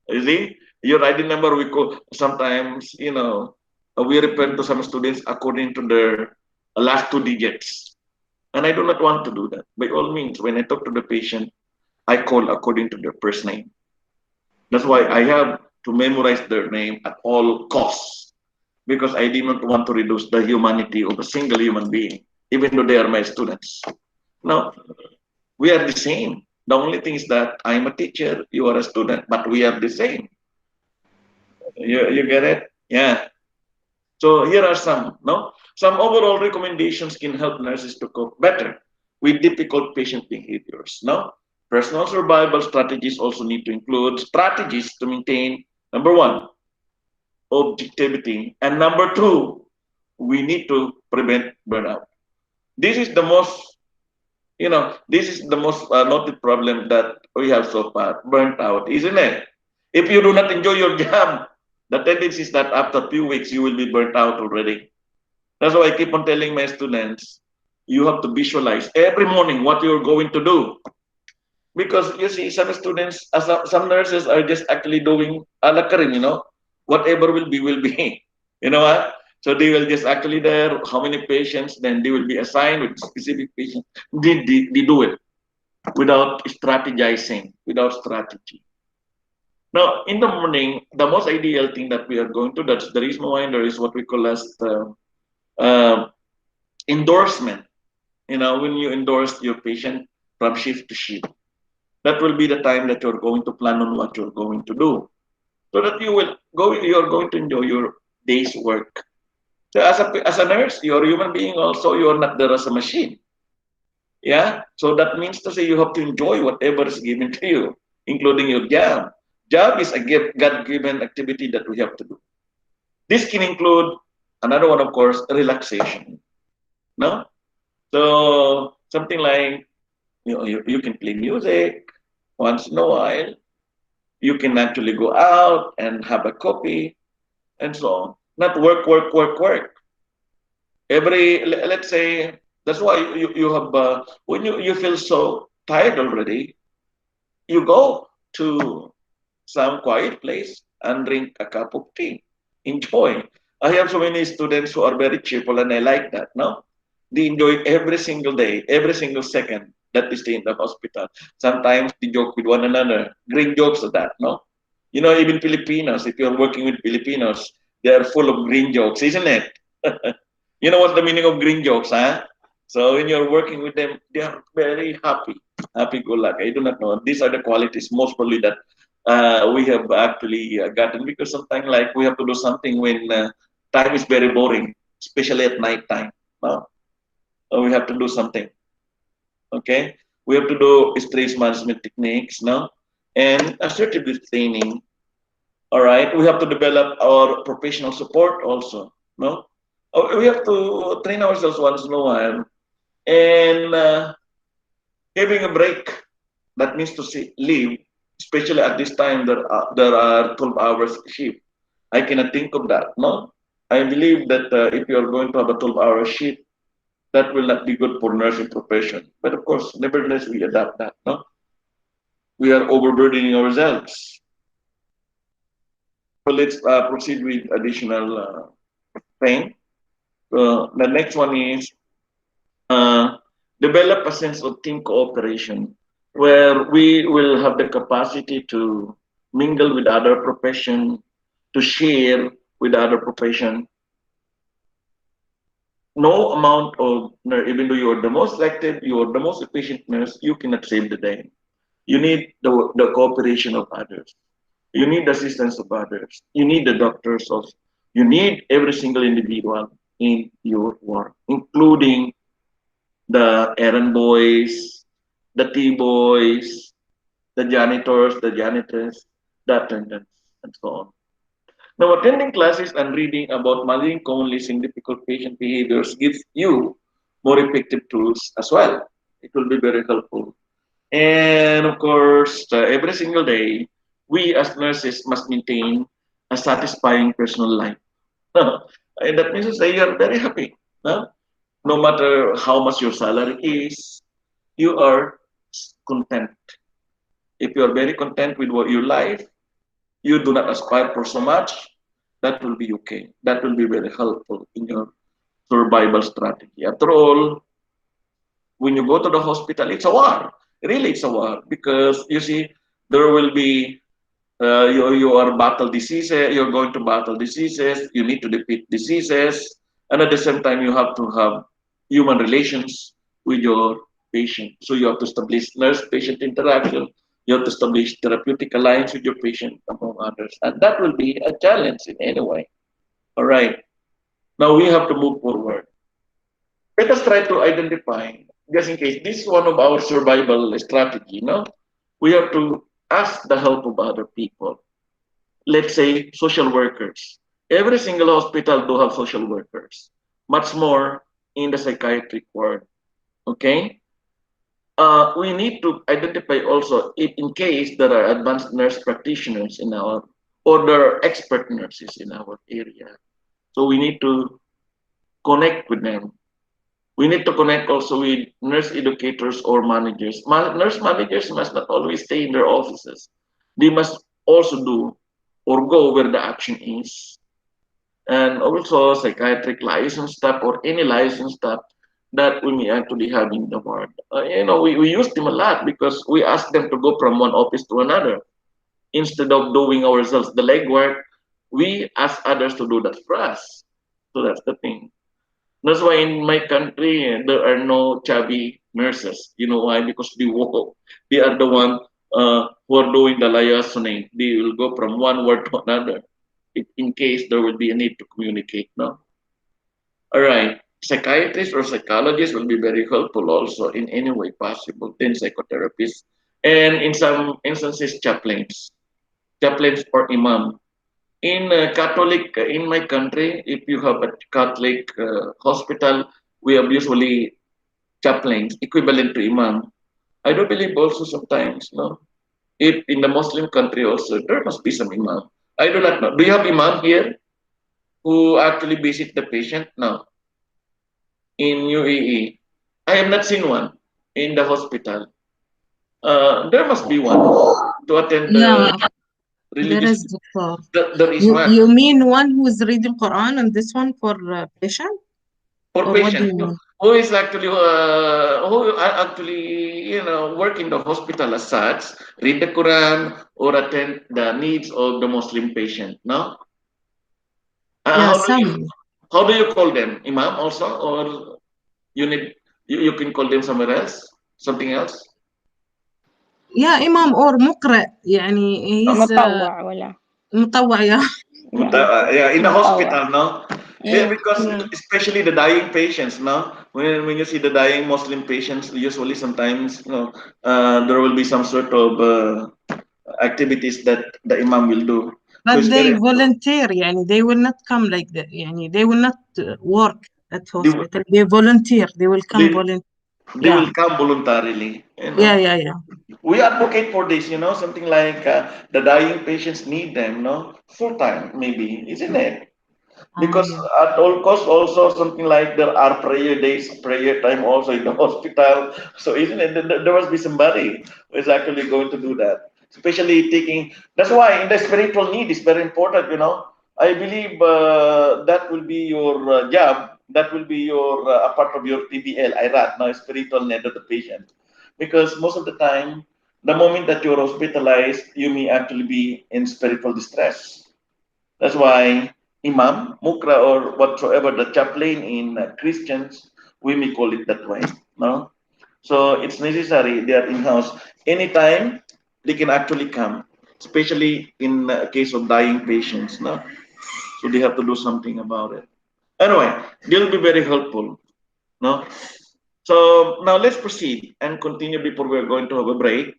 You see, your ID number we call sometimes, we refer to some students according to their last two digits. And I do not want to do that. By all means, when I talk to the patient, I call according to their first name. That's why I have to memorize their name at all costs because I do not want to reduce the humanity of a single human being, even though they are my students. Now, we are the same. The only thing is that I'm a teacher, you are a student, but we are the same. You get it? Yeah. So here are some overall recommendations can help nurses to cope better with difficult patient behaviors. No, personal survival strategies also need to include strategies to maintain number one, objectivity, and number two, we need to prevent burnout. This is the most, noted problem that we have so far, burnt out, isn't it? If you do not enjoy your job, the tendency is that after a few weeks you will be burnt out already. That's why I keep on telling my students, you have to visualize every morning what you're going to do. Because you see, some students, some nurses are just actually doing a la karim, whatever will be, will be. You know what? So they will just actually there, how many patients, then they will be assigned with specific patients. They do it without strategizing, without strategy. Now, in the morning, the most ideal thing that we are going to, that's the reason why there is what we call as the endorsement. When you endorse your patient from shift to shift, that will be the time that you're going to plan on what you're going to do, so that you're going to enjoy your day's work. So as a nurse, you're a human being also. You're not there as a machine. Yeah. So that means to say you have to enjoy whatever is given to you, including your job. Job is a God-given activity that we have to do. This can include another one, of course, relaxation. No. So something like you can play music once in a while. You can actually go out and have a coffee and so on. Not work, work, work, work. Let's say, that's why you have, when you feel so tired already, you go to some quiet place and drink a cup of tea. Enjoy. I have so many students who are very cheerful and I like that, no? They enjoy every single day, every single second that they stay in the hospital. Sometimes they joke with one another, green jokes of that, no? Even Filipinos, if you're working with Filipinos, they are full of green jokes, isn't it? You know what's the meaning of green jokes, huh? So when you're working with them, they are very happy, happy-go-lucky. I do not know. These are the qualities most probably that we have actually gotten, because sometimes like we have to do something when time is very boring, especially at night time. No? We have to do something. Okay, we have to do stress management techniques, no, and assertive training. All right, we have to develop our professional support also, no. We have to train ourselves once in a while, and having a break. That means to leave, especially at this time there are 12 hours shift. I cannot think of that, no. I believe that if you are going to have a 12-hour shift, that will not be good for nursing profession. But of course, nevertheless, we adapt that. No, we are overburdening ourselves. So let's proceed with additional thing. The next one is uh, develop a sense of team cooperation, where we will have the capacity to mingle with other profession, to share with other profession. No amount of, even though you are the most selected, you are the most efficient nurse, you cannot save the day. You need the cooperation of others. You need the assistance of others. You need the doctors also. You need every single individual in your work, including the errand boys, the tea boys, the janitors, the janitors, the attendants. and so on. Now, attending classes and reading about modeling commonly seeing difficult patient behaviors gives you more effective tools as well. It will be very helpful. And of course, every single day, we as nurses must maintain a satisfying personal life. And that means to say you are very happy. No? No matter how much your salary is, you are content. If you are very content with what your life, you do not aspire for so much, that will be okay. That will be very helpful in your survival strategy. After all, when you go to the hospital, it's a war. Really, it's a war because you see, there will be you are battle diseases. You're going to battle diseases. You need to defeat diseases, and at the same time, you have to have human relations with your patient. So you have to establish nurse-patient interaction. You have to establish therapeutic alliance with your patient, among others, and that will be a challenge in any way. All right. Now we have to move forward. Let us try to identify, just in case, this is one of our survival strategy, no? We have to ask the help of other people. Let's say social workers. Every single hospital do have social workers, much more in the psychiatric ward. Okay? We need to identify also if in case there are advanced nurse practitioners in our, or there are expert nurses in our area. So we need to connect with them. We need to connect also with nurse educators or managers. Nurse managers must not always stay in their offices. They must also do or go where the action is. And also psychiatric license staff or any license staff that we may actually have in the ward. We use them a lot because we ask them to go from one office to another. Instead of doing ourselves the legwork, we ask others to do that for us. So that's the thing. That's why in my country there are no chubby nurses. You know why? Because they are the one who are doing the liaison. They will go from one word to another, if in case there will be a need to communicate. No. All right. Psychiatrists or psychologists will be very helpful also in any way possible. Then psychotherapists, and in some instances, chaplains or imam. In Catholic, in my country, if you have a Catholic hospital, we have usually chaplains, equivalent to imam. I do believe also sometimes, no? If in the Muslim country also, there must be some imam. I do not know. Do you have imam here who actually visit the patient? No. In UAE, I have not seen one in the hospital. There must be one to attend the Yeah, there religious. is doctor. There is one. You mean one who is reading Quran and this one for patient? For Or what do patient you mean? who is actually who are actually work in the hospital as such, read the Quran or attend the needs of the Muslim patient. No, Yeah, how do you some. call them? Imam also, or you need you can call them somewhere else, something else. Yeah, Imam or مقرئ يعني he's مطوع ولا مطوع yeah. yeah Yeah, in the مطوع hospital, no? Yeah, yeah because Yeah. especially the dying patients, no? When you see the dying Muslim patients, usually sometimes, there will be some sort of activities that the imam will do. So But it's they very volunteer يعني they will not come like that يعني they will not work at they, hospital. They volunteer. They will come they, volunteer. they Yeah. will come voluntarily, Yeah, yeah, yeah. We advocate for this, something like the dying patients need them, no? Full time, maybe, isn't it? Because Yeah. at all costs, also something like there are prayer days, prayer time also in the hospital. So isn't it? There must be somebody who is actually going to do that. Especially taking. That's why in the spiritual need is very important. I believe that will be your job. That will be your a part of your TBL, IRAT, now spiritual need of the patient. Because most of the time, the moment that you're hospitalized, you may actually be in spiritual distress. That's why imam, mukra, or whatsoever the chaplain in Christians, we may call it that way. No, so it's necessary they are in house anytime they can actually come, especially in case of dying patients. No, so they have to do something about it. Anyway, they'll be very helpful. No, so now let's proceed and continue before we're going to have a break.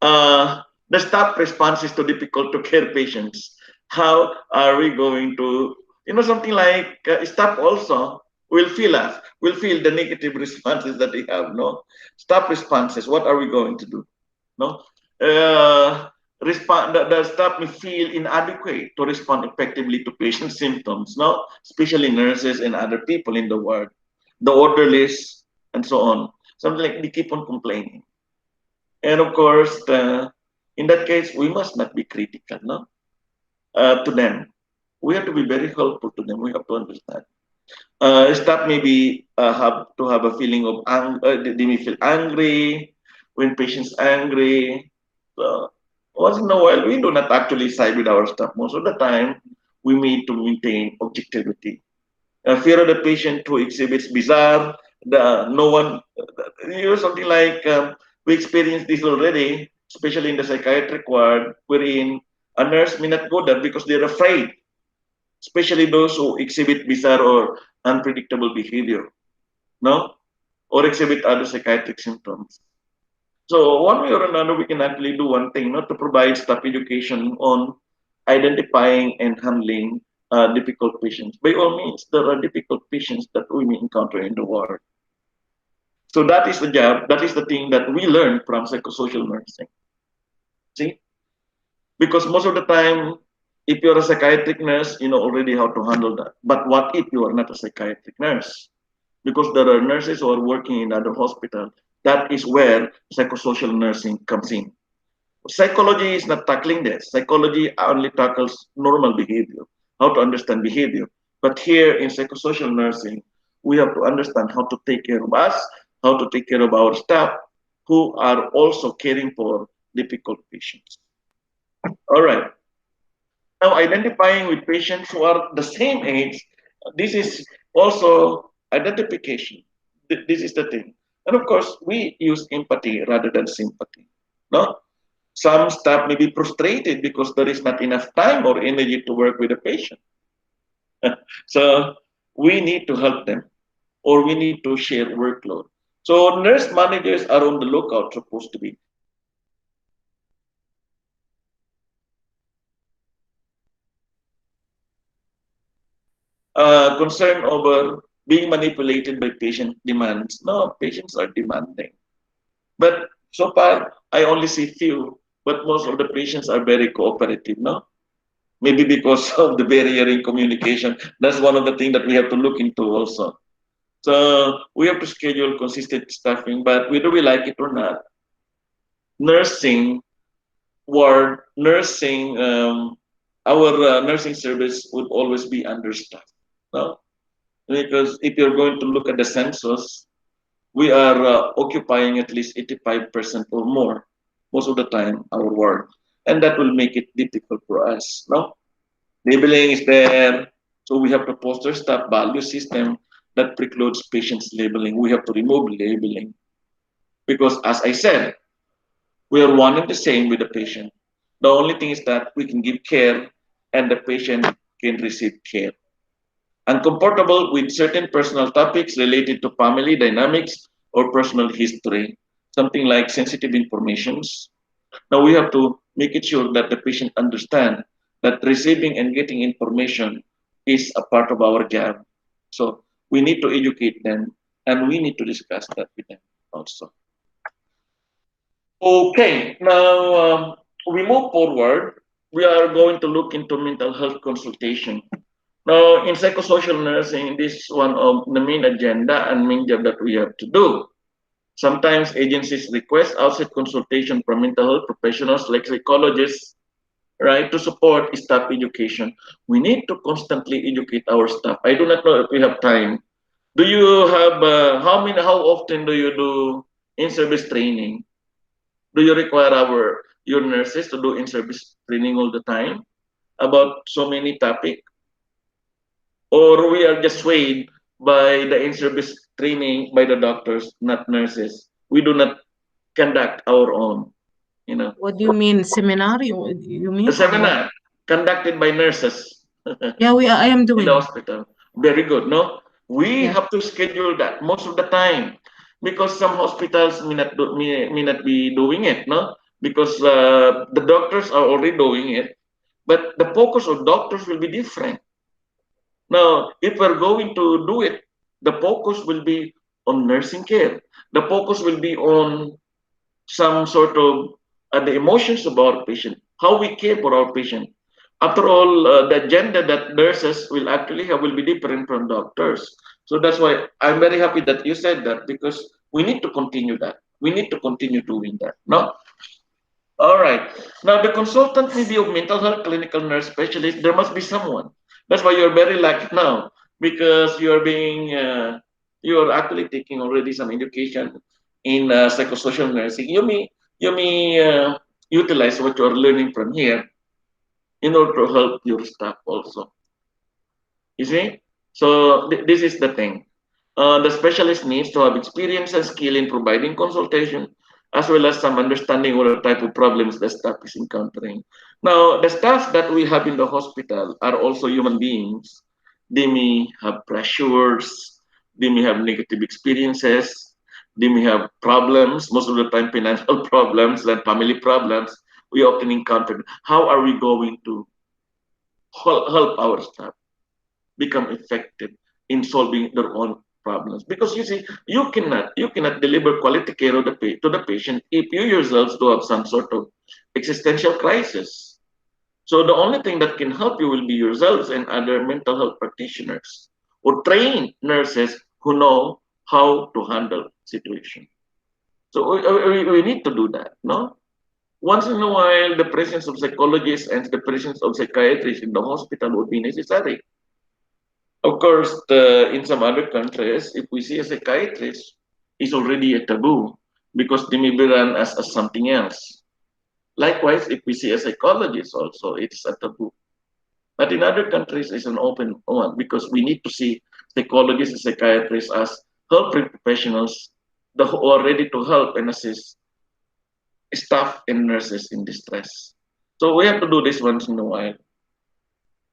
Uh, the staff responses to difficult to care patients. How are we going to, something like staff also will feel the negative responses that they have, no? Staff responses, what are we going to do? No? The staff may feel inadequate to respond effectively to patient symptoms, no? Especially nurses and other people in the ward, the orderlies, and so on. Something like they keep on complaining. And of course, in that case, we must not be critical, no? To them. We have to be very helpful to them. We have to understand. Staff maybe have to have a feeling of anger. They may feel angry when patients angry. Once in a while, we do not actually side with our staff. Most of the time, we need to maintain objectivity. Fear of the patient who exhibits bizarre, no one, something like we experienced this already, especially in the psychiatric ward, wherein a nurse may not go there because they're afraid, especially those who exhibit bizarre or unpredictable behavior, no, or exhibit other psychiatric symptoms. So one way or another, we can actually do one thing, not to provide staff education on identifying and handling difficult patients. By all means, there are difficult patients that we may encounter in the ward. So that is the job, that is the thing that we learn from psychosocial nursing. See? Because most of the time, if you're a psychiatric nurse, you know already how to handle that. But what if you are not a psychiatric nurse? Because there are nurses who are working in other hospitals. That is where psychosocial nursing comes in. Psychology is not tackling this. Psychology only tackles normal behavior, how to understand behavior. But here in psychosocial nursing, we have to understand how to take care of us, how to take care of our staff who are also caring for difficult patients. All right. Now, identifying with patients who are the same age, this is also identification. This is the thing. And of course, we use empathy rather than sympathy. No? Some staff may be frustrated because there is not enough time or energy to work with a patient. So we need to help them, or we need to share workload. So nurse managers are on the lookout, supposed to be. Concern over being manipulated by patient demands. No, patients are demanding. But so far, I only see few, but most of the patients are very cooperative, no? Maybe because of the barrier in communication. That's one of the things that we have to look into also. So we have to schedule consistent staffing, but whether we like it or not, nursing ward, nursing, our nursing service would always be understaffed. No? Because if you're going to look at the census, we are occupying at least 85% or more most of the time our ward, and that will make it difficult for us. No, labeling is there, so we have to foster staff value system that precludes patients labeling. We have to remove labeling because, as I said, we are one and the same with the patient. The only thing is that we can give care and the patient can receive care. Uncomfortable with certain personal topics related to family dynamics or personal history, something like sensitive informations. Now we have to make it sure that the patient understand that receiving and getting information is a part of our job. So we need to educate them and we need to discuss that with them also. Okay, now we move forward. We are going to look into mental health consultation. Now, in psychosocial nursing, this is one of the main agenda and main job that we have to do. Sometimes agencies request outside consultation from mental health professionals like psychologists, right, to support staff education. We need to constantly educate our staff. I do not know if we have time. Do you have how often do you do in-service training? Do you require your nurses to do in-service training all the time about so many topics? Or we are just swayed by the in-service training by the doctors, not nurses. We do not conduct our own, you know. What do you mean, seminar? You mean? The seminar conducted by nurses Yeah, I am in doing the it. hospital. Very good, no? We Yeah. have to schedule that most of the time because some hospitals may not be doing it, no? because the doctors are already doing it, but the focus of doctors will be different. Now, if we're going to do it, the focus will be on nursing care. The focus will be on some sort of the emotions of our patient, how we care for our patient. After all, the agenda that nurses will actually have will be different from doctors. So that's why I'm very happy that you said that, because we need to continue that. We need to continue doing that. No? All right. Now, the consultant may be of mental health clinical nurse specialist. There must be someone. That's why you're very lucky now, because you're actually taking already some education in psychosocial nursing. You may utilize what you're learning from here in order to help your staff also. You see? So this is the thing. The specialist needs to have experience and skill in providing consultation, as well as some understanding of the type of problems the staff is encountering. Now, the staff that we have in the hospital are also human beings. They may have pressures, they may have negative experiences, they may have problems, most of the time financial problems and family problems we often encounter. How are we going to help our staff become effective in solving their own problems? Because you see, you cannot deliver quality care of to the patient if you yourselves do have some sort of existential crisis. So the only thing that can help you will be yourselves and other mental health practitioners or trained nurses who know how to handle situation. So we need to do that, no? Once in a while, the presence of psychologists and the presence of psychiatrists in the hospital would be necessary. Of course, in some other countries, if we see a psychiatrist, it's already a taboo because they may be run as something else. Likewise, if we see a psychologist also, it's a taboo. But in other countries, it's an open one because we need to see psychologists and psychiatrists as healthcare professionals who are ready to help and assist staff and nurses in distress. So we have to do this once in a while.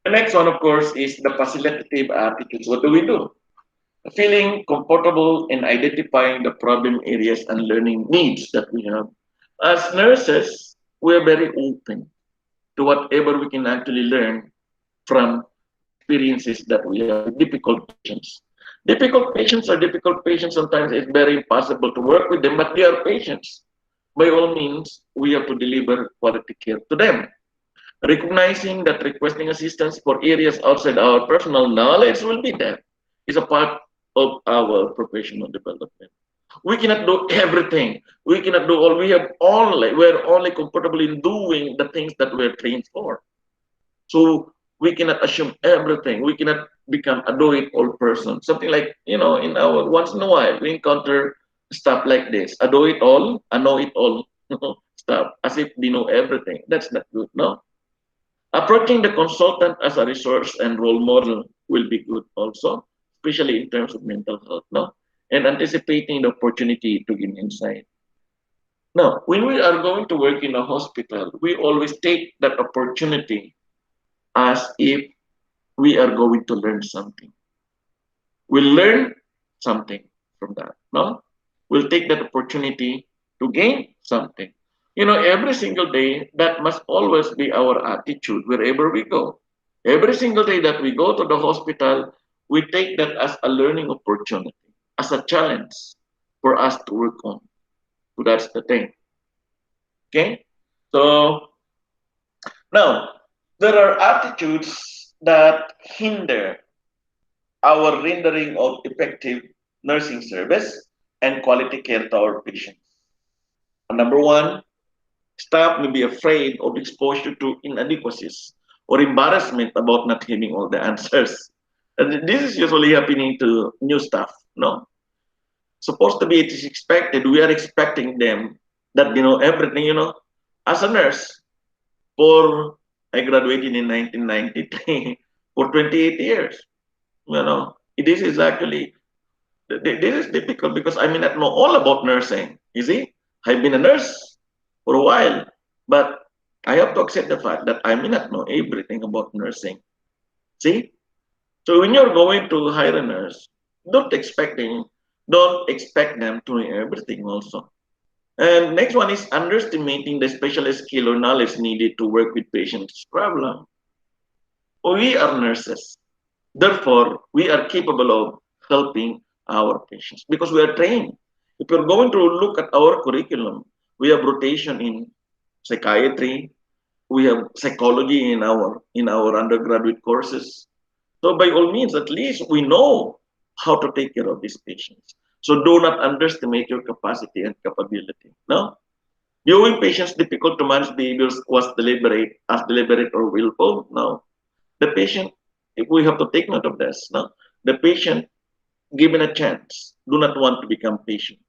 The next one, of course, is the facilitative attitudes. What do we do? Feeling comfortable in identifying the problem areas and learning needs that we have. As nurses, we're very open to whatever we can actually learn from the experiences that we have with difficult patients. Difficult patients are difficult patients. Sometimes it's very impossible to work with them, but they are patients. By all means, we have to deliver quality care to them. Recognizing that requesting assistance for areas outside our personal knowledge will be there is a part of our professional development. We cannot do everything. We cannot do all. We're only comfortable in doing the things that we're trained for. So we cannot assume everything. We cannot become a do-it-all person. Something like, in our once in a while we encounter stuff like this. A do-it-all, a know-it-all stuff, as if they know everything. That's not good, no? Approaching the consultant as a resource and role model will be good also, especially in terms of mental health, no? And anticipating the opportunity to gain insight. Now, when we are going to work in a hospital, we always take that opportunity as if we are going to learn something. We'll learn something from that, no? We'll take that opportunity to gain something. Every single day, that must always be our attitude wherever we go. Every single day that we go to the hospital, we take that as a learning opportunity, as a challenge for us to work on. So that's the thing. Okay? So now, there are attitudes that hinder our rendering of effective nursing service and quality care to our patients. Number one, staff may be afraid of exposure to inadequacies or embarrassment about not having all the answers. And this is usually happening to new staff. No, supposed to be it is expected. We are expecting them that they know everything. As a nurse, for I graduated in 1993 for 28 years. This is actually this is difficult because I may not know all about nursing. You see, I've been a nurse for a while, but I have to accept the fact that I may not know everything about nursing. See, so when you're going to hire a nurse, don't expect them to know everything also. And next one is underestimating the special skill or knowledge needed to work with patients' problem. We are nurses. Therefore, we are capable of helping our patients because we are trained. If you're going to look at our curriculum, we have rotation in psychiatry, we have psychology in our undergraduate courses. So by all means, at least we know how to take care of these patients. So do not underestimate your capacity and capability. No, viewing patients difficult to manage behaviors was deliberate or willful. No, the patient, if we have to take note of this, no, the patient given a chance do not want to become patient,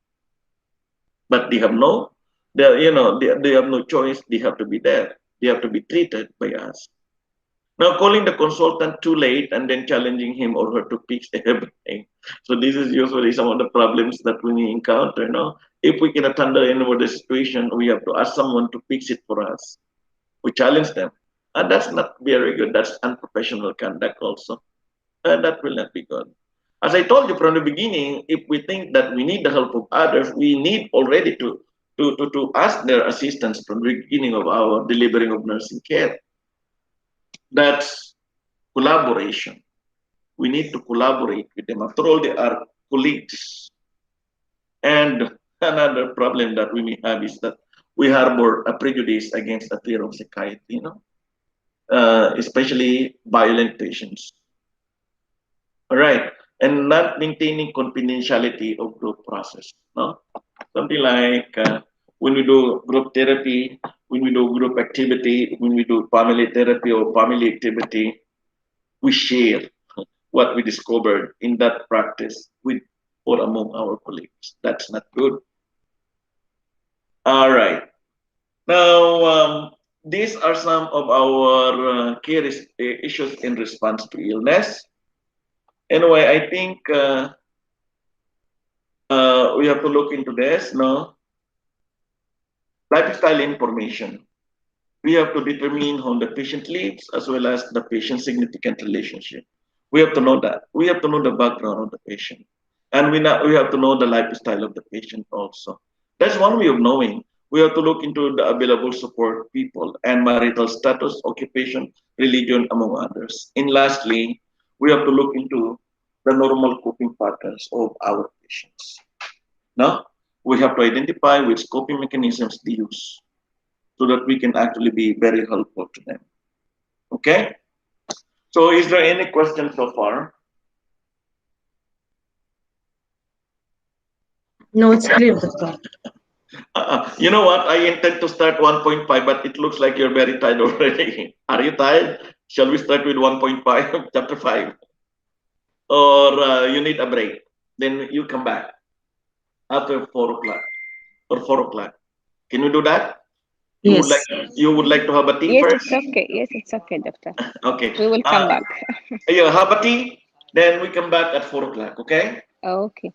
but they have no, they have no choice. They have to be there. They have to be treated by us. Now, calling the consultant too late and then challenging him or her to fix everything. So this is usually some of the problems that we encounter. No, if we cannot handle any more the situation, we have to ask someone to fix it for us. We challenge them, and that's not very good. That's unprofessional conduct also, and that will not be good. As I told you from the beginning, if we think that we need the help of others, we need already to ask their assistance from the beginning of our delivering of nursing care. That's collaboration. We need to collaborate with them. After all, they are colleagues. And another problem that we may have is that we harbor a prejudice against a fear of psychiatry, especially violent patients. All right. And not maintaining confidentiality of group process. No? Something like when we do group therapy, when we do group activity, when we do family therapy or family activity, we share what we discovered in that practice with or among our colleagues. That's not good. All right. Now, these are some of our key issues in response to illness. Anyway, I think we have to look into this. No, lifestyle information. We have to determine how the patient lives as well as the patient significant relationship. We have to know that. We have to know the background of the patient. And we have to know the lifestyle of the patient also. That's one way of knowing. We have to look into the available support people and marital status, occupation, religion, among others. And lastly, we have to look into the normal coping patterns of our patients. Now, we have to identify which coping mechanisms they use so that we can actually be very helpful to them. Okay? So is there any question so far? No, it's clear, doctor. You know what? I intend to start 1.5, but it looks like you're very tired already. Are you tired? Shall we start with 1.5, chapter 5? Or you need a break? Then you come back after 4 o'clock or 4 o'clock. Can you do that? You would like Yes. you would like to have a tea Yes, first? it's okay. Yes, it's okay, doctor. Okay. We will come back. You have a tea, then we come back at 4 o'clock, okay? Okay.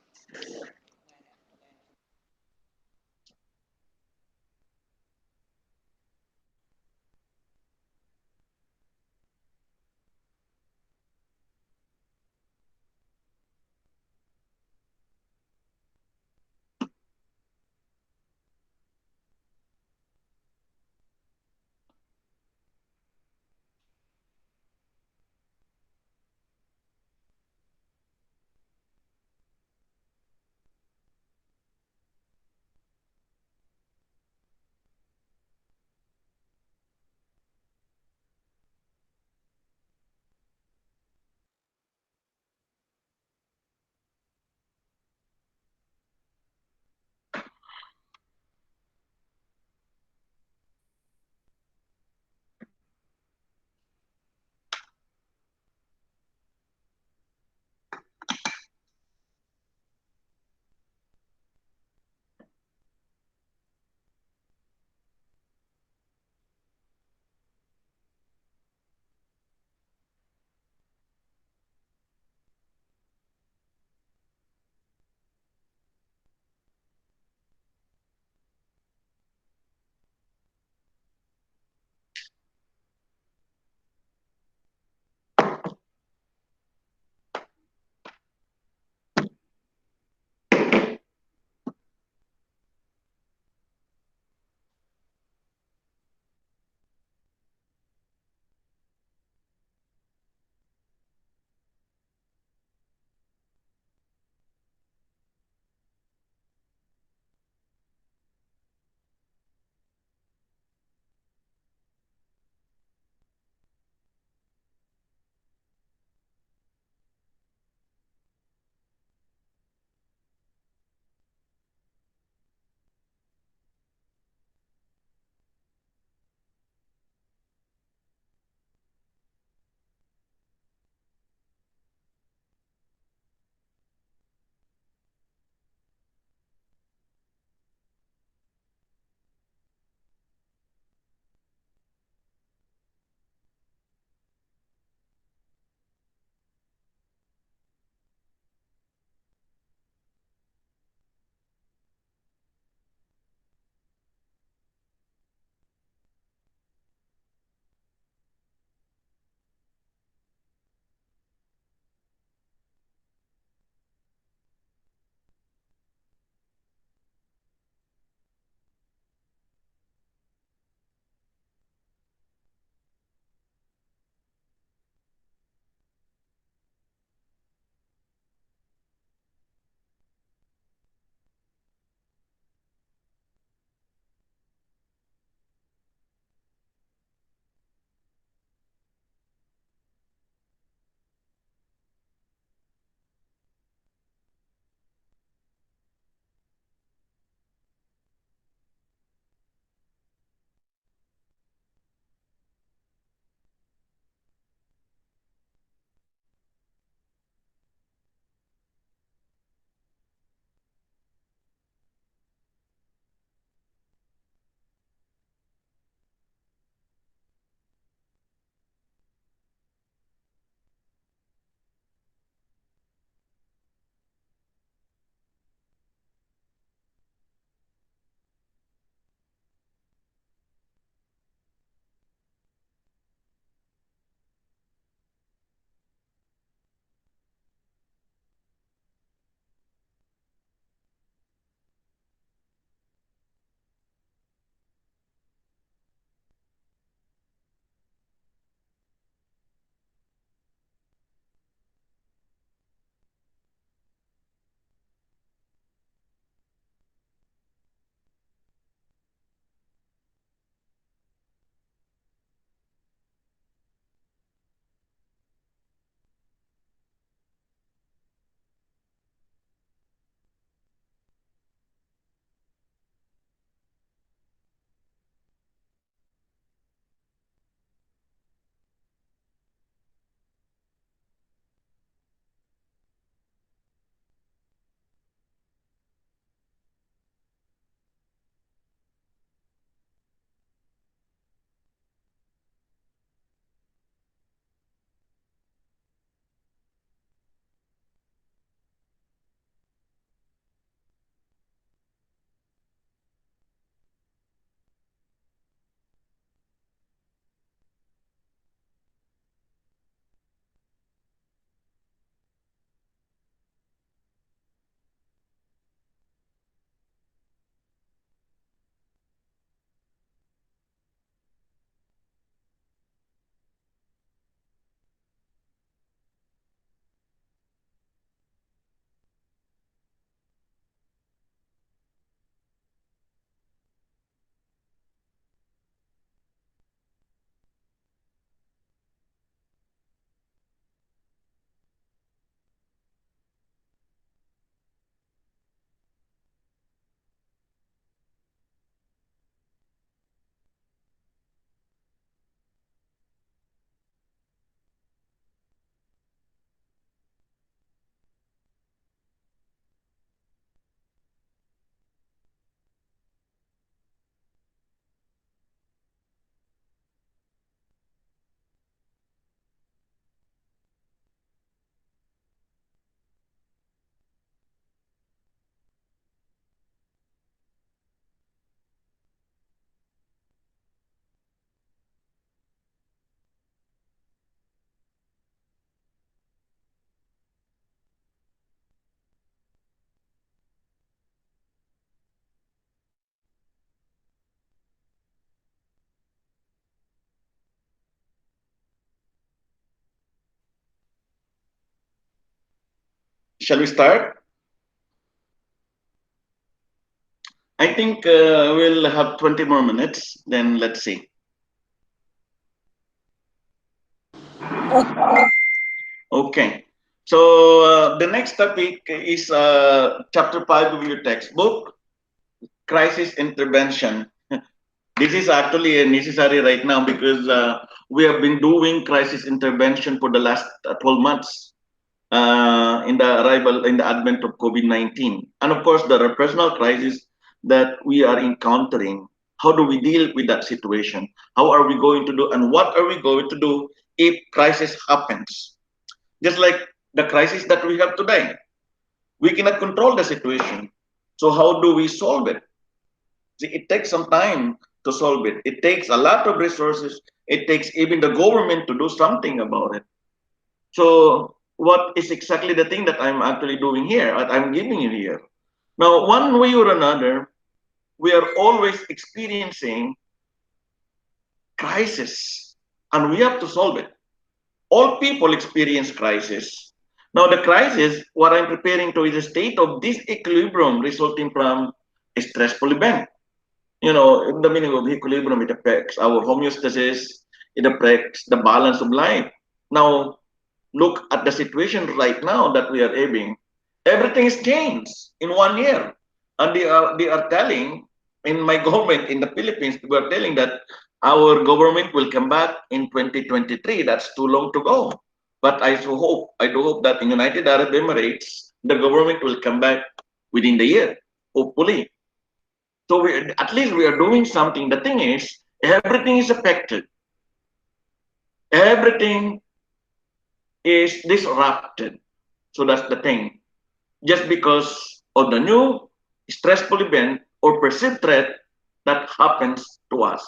Shall we start? I think we'll have 20 more minutes, then let's see. Okay. So the next topic is chapter 5 of your textbook, crisis intervention. This is actually necessary right now because we have been doing crisis intervention for the last 12 months in the advent of COVID-19. And of course, there are personal crises that we are encountering. How do we deal with that situation? How are we going to do, and what are we going to do if crisis happens? Just like the crisis that we have today, we cannot control the situation. So how do we solve it? See, it takes some time to solve it. It takes a lot of resources. It takes even the government to do something about it. So what is exactly the thing that I'm actually doing here, that I'm giving you here? Now, one way or another, we are always experiencing crisis, and we have to solve it. All people experience crisis. Now, the crisis, what I'm preparing to is a state of disequilibrium resulting from a stressful event. You know, the meaning of equilibrium, it affects our homeostasis, it affects the balance of life. Now, look at the situation right now that we are having. Everything is changed in 1 year. And they are telling, in my government in the Philippines, we are telling that our government will come back in 2023. That's too long to go. But I do hope that in United Arab Emirates, the government will come back within the year, hopefully. So at least we are doing something. The thing is, everything is affected. Everything is disrupted. So that's the thing. Just because of the new stressful event or perceived threat that happens to us,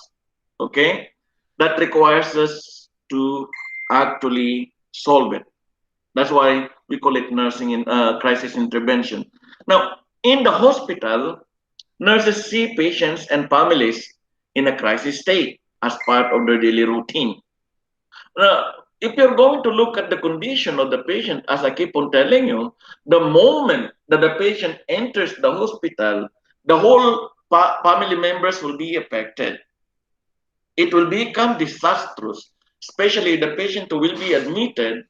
okay? That requires us to actually solve it. That's why we call it nursing in crisis intervention. Now, in the hospital, nurses see patients and families in a crisis state as part of their daily routine. If you're going to look at the condition of the patient, as I keep on telling you, the moment that the patient enters the hospital, the whole family members will be affected. It will become disastrous, especially the patient who will be admitted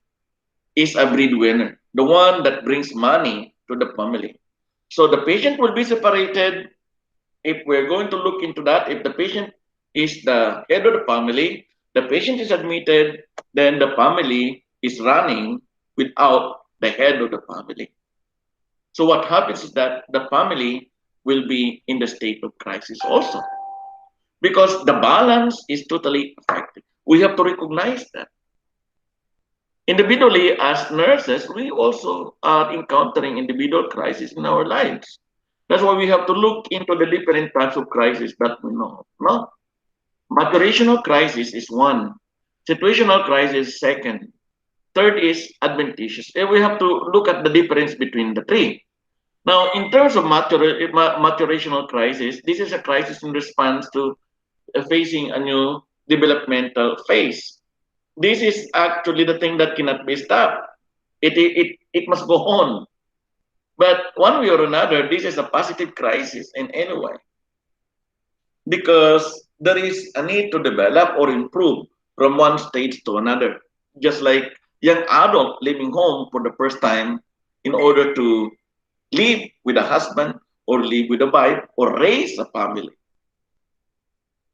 is a breadwinner, the one that brings money to the family. So the patient will be separated. If we're going to look into that, if the patient is the head of the family, the patient is admitted, then the family is running without the head of the family. So what happens is that the family will be in the state of crisis also, because the balance is totally affected. We have to recognize that. Individually, as nurses, we also are encountering individual crises in our lives. That's why we have to look into the different types of crisis that we know. No? Maturational crisis is one. Situational crisis second. Third is adventitious. And we have to look at the difference between the three. Now, in terms of maturational crisis, this is a crisis in response to facing a new developmental phase. This is actually the thing that cannot be stopped. It must go on. But one way or another, this is a positive crisis in any way, because there is a need to develop or improve from one stage to another. Just like young adult leaving home for the first time in order to live with a husband or live with a wife or raise a family.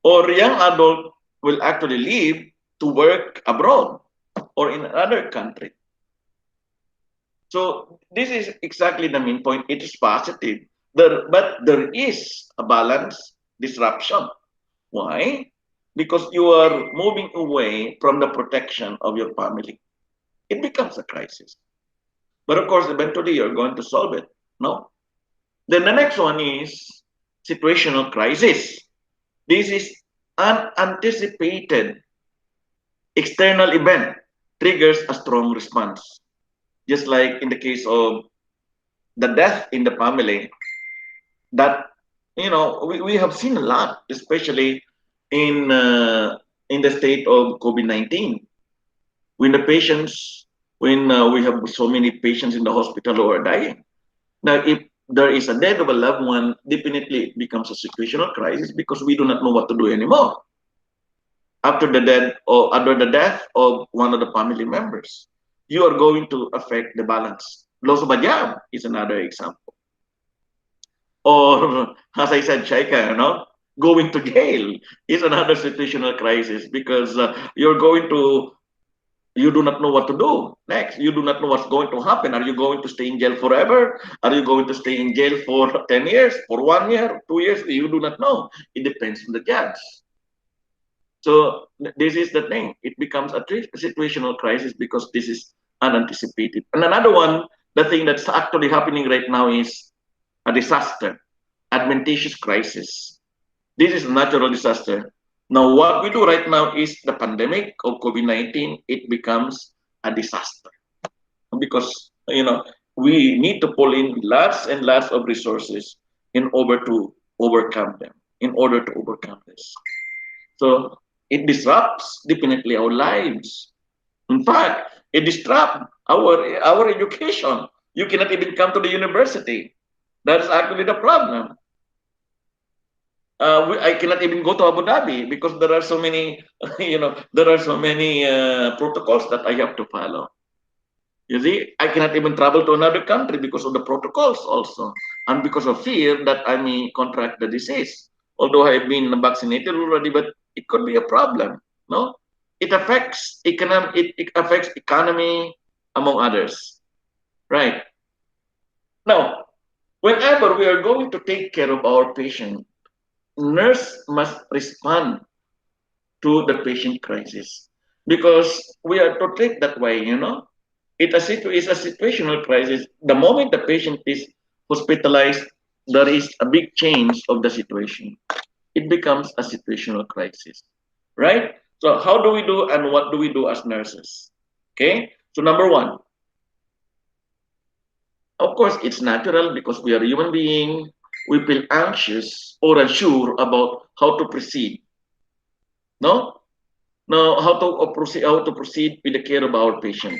Or young adult will actually leave to work abroad or in another country. So this is exactly the main point. It is positive, but there is a balance disruption. Why? Because you are moving away from the protection of your family. It becomes a crisis. But of course, eventually you're going to solve it. No? Then the next one is situational crisis. This is unanticipated external event triggers a strong response. Just like in the case of the death in the family, that we have seen a lot, especially in the state of COVID-19, when the patients when we have so many patients in the hospital who are dying. Now, if there is a death of a loved one, definitely it becomes a situational crisis because we do not know what to do anymore after the death or under the death of one of the family members. You are going to affect the balance. Loss of a job is another example. Or, as I said, Shaika, going to jail is another situational crisis because you do not know what to do next. You do not know what's going to happen. Are you going to stay in jail forever? Are you going to stay in jail for 10 years, for 1 year, 2 years? You do not know. It depends on the judge. So this is the thing. It becomes a situational crisis because this is unanticipated. And another one, the thing that's actually happening right now is a disaster, adventitious crisis. This is a natural disaster. Now, what we do right now is the pandemic of COVID-19, it becomes a disaster because, we need to pull in lots and lots of resources in order to overcome them, in order to overcome this. So it disrupts definitely our lives. In fact, it disrupts our education. You cannot even come to the university. That's actually the problem. I cannot even go to Abu Dhabi because there are so many, there are so many protocols that I have to follow. You see, I cannot even travel to another country because of the protocols also, and because of fear that I may contract the disease. Although I have been vaccinated already, but it could be a problem. No, it affects it affects economy among others. Right now, whenever we are going to take care of our patient, nurse must respond to the patient crisis because we are to treat that way. It's a situational crisis. The moment the patient is hospitalized, there is a big change of the situation. It becomes a situational crisis, right? So how do we do and what do we do as nurses? Okay, so number one, of course, it's natural because we are human being. We feel anxious or unsure about how to proceed. No, now how to proceed with the care of our patient.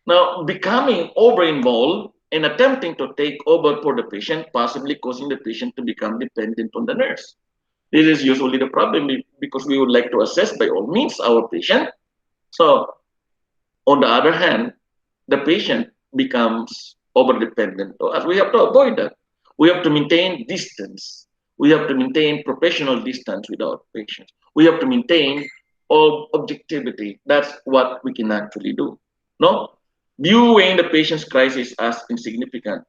Now, becoming over-involved and attempting to take over for the patient, possibly causing the patient to become dependent on the nurse. This is usually the problem because we would like to assess by all means our patient. So, on the other hand, the patient becomes over-dependent to us. We have to avoid that. We have to maintain distance. We have to maintain professional distance with our patients. We have to maintain objectivity. That's what we can actually do. No? Viewing the patient's crisis as insignificant.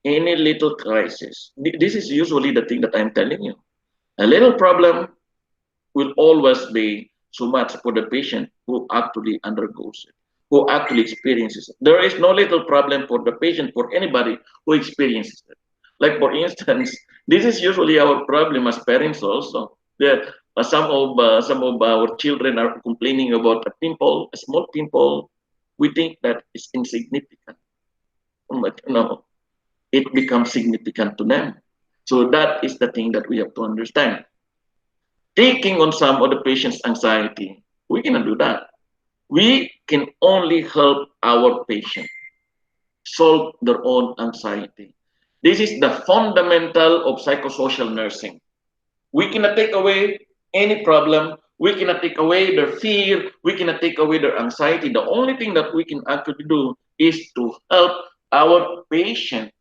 Any little crisis. This is usually the thing that I'm telling you. A little problem will always be so much for the patient who actually undergoes it, who actually experiences it. There is no little problem for the patient, for anybody who experiences it. Like for instance, this is usually our problem as parents also. That some of our children are complaining about a pimple, a small pimple. We think that is insignificant, but no, it becomes significant to them. So that is the thing that we have to understand. Taking on some of the patient's anxiety, we cannot do that. We can only help our patient solve their own anxiety. This is the fundamental of psychosocial nursing. We cannot take away any problem. We cannot take away their fear. We cannot take away their anxiety. The only thing that we can actually do is to help our patient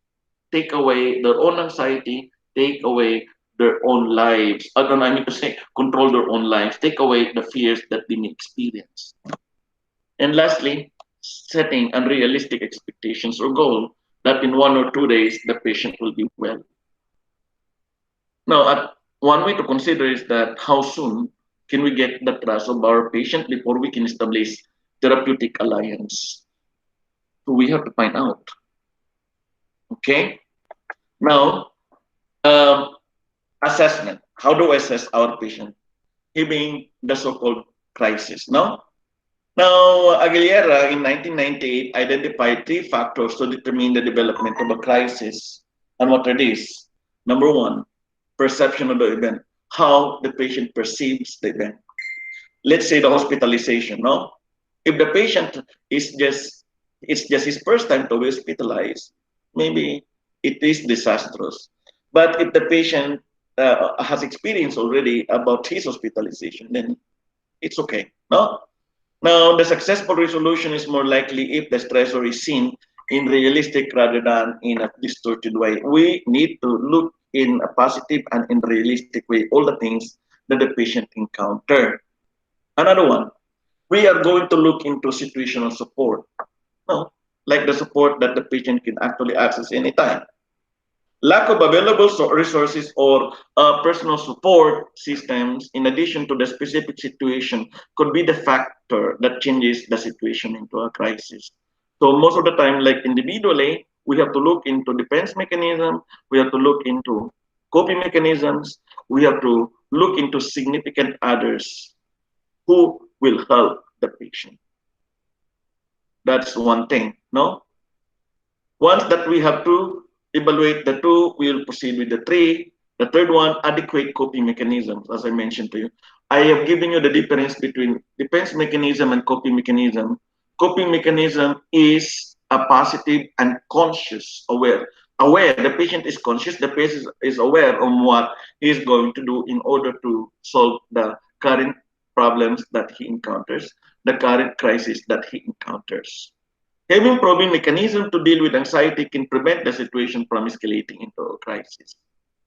take away their own anxiety, take away their own lives. I don't I mean to say control their own lives, take away the fears that they may experience. And lastly, setting unrealistic expectations or goal that in 1 or 2 days the patient will be well. Now, one way to consider is that how soon can we get the trust of our patient before we can establish therapeutic alliance? So we have to find out. Okay. Now, um, assessment. How do I assess our patient? Giving the so-called crisis. No. Now, Aguilera in 1998 identified 3 factors to determine the development of a crisis. And what are these? Number one, perception of the event, how the patient perceives the event. Let's say the hospitalization, no? If the patient is just it's just his first time to be hospitalized, maybe it is disastrous. But if the patient has experience already about his hospitalization, then it's okay. No? Now, the successful resolution is more likely if the stressor is seen in realistic rather than in a distorted way. We need to look in a positive and in realistic way all the things that the patient encounter. Another one, we are going to look into situational support. No, like the support that the patient can actually access anytime. Lack of available resources or personal support systems, in addition to the specific situation, could be the factor that changes the situation into a crisis. So most of the time, like individually, we have to look into defense mechanism, we have to look into coping mechanisms, we have to look into significant others who will help the patient. That's one thing, no? Once that we have to evaluate the two, we will proceed with the three. The third one, adequate coping mechanisms, as I mentioned to you. I have given you the difference between defense mechanism and coping mechanism. Coping mechanism is a positive and conscious aware. Aware, the patient is conscious, the patient is aware of what he is going to do in order to solve the current problems that he encounters, the current crisis that he encounters. Having proven mechanism to deal with anxiety can prevent the situation from escalating into a crisis.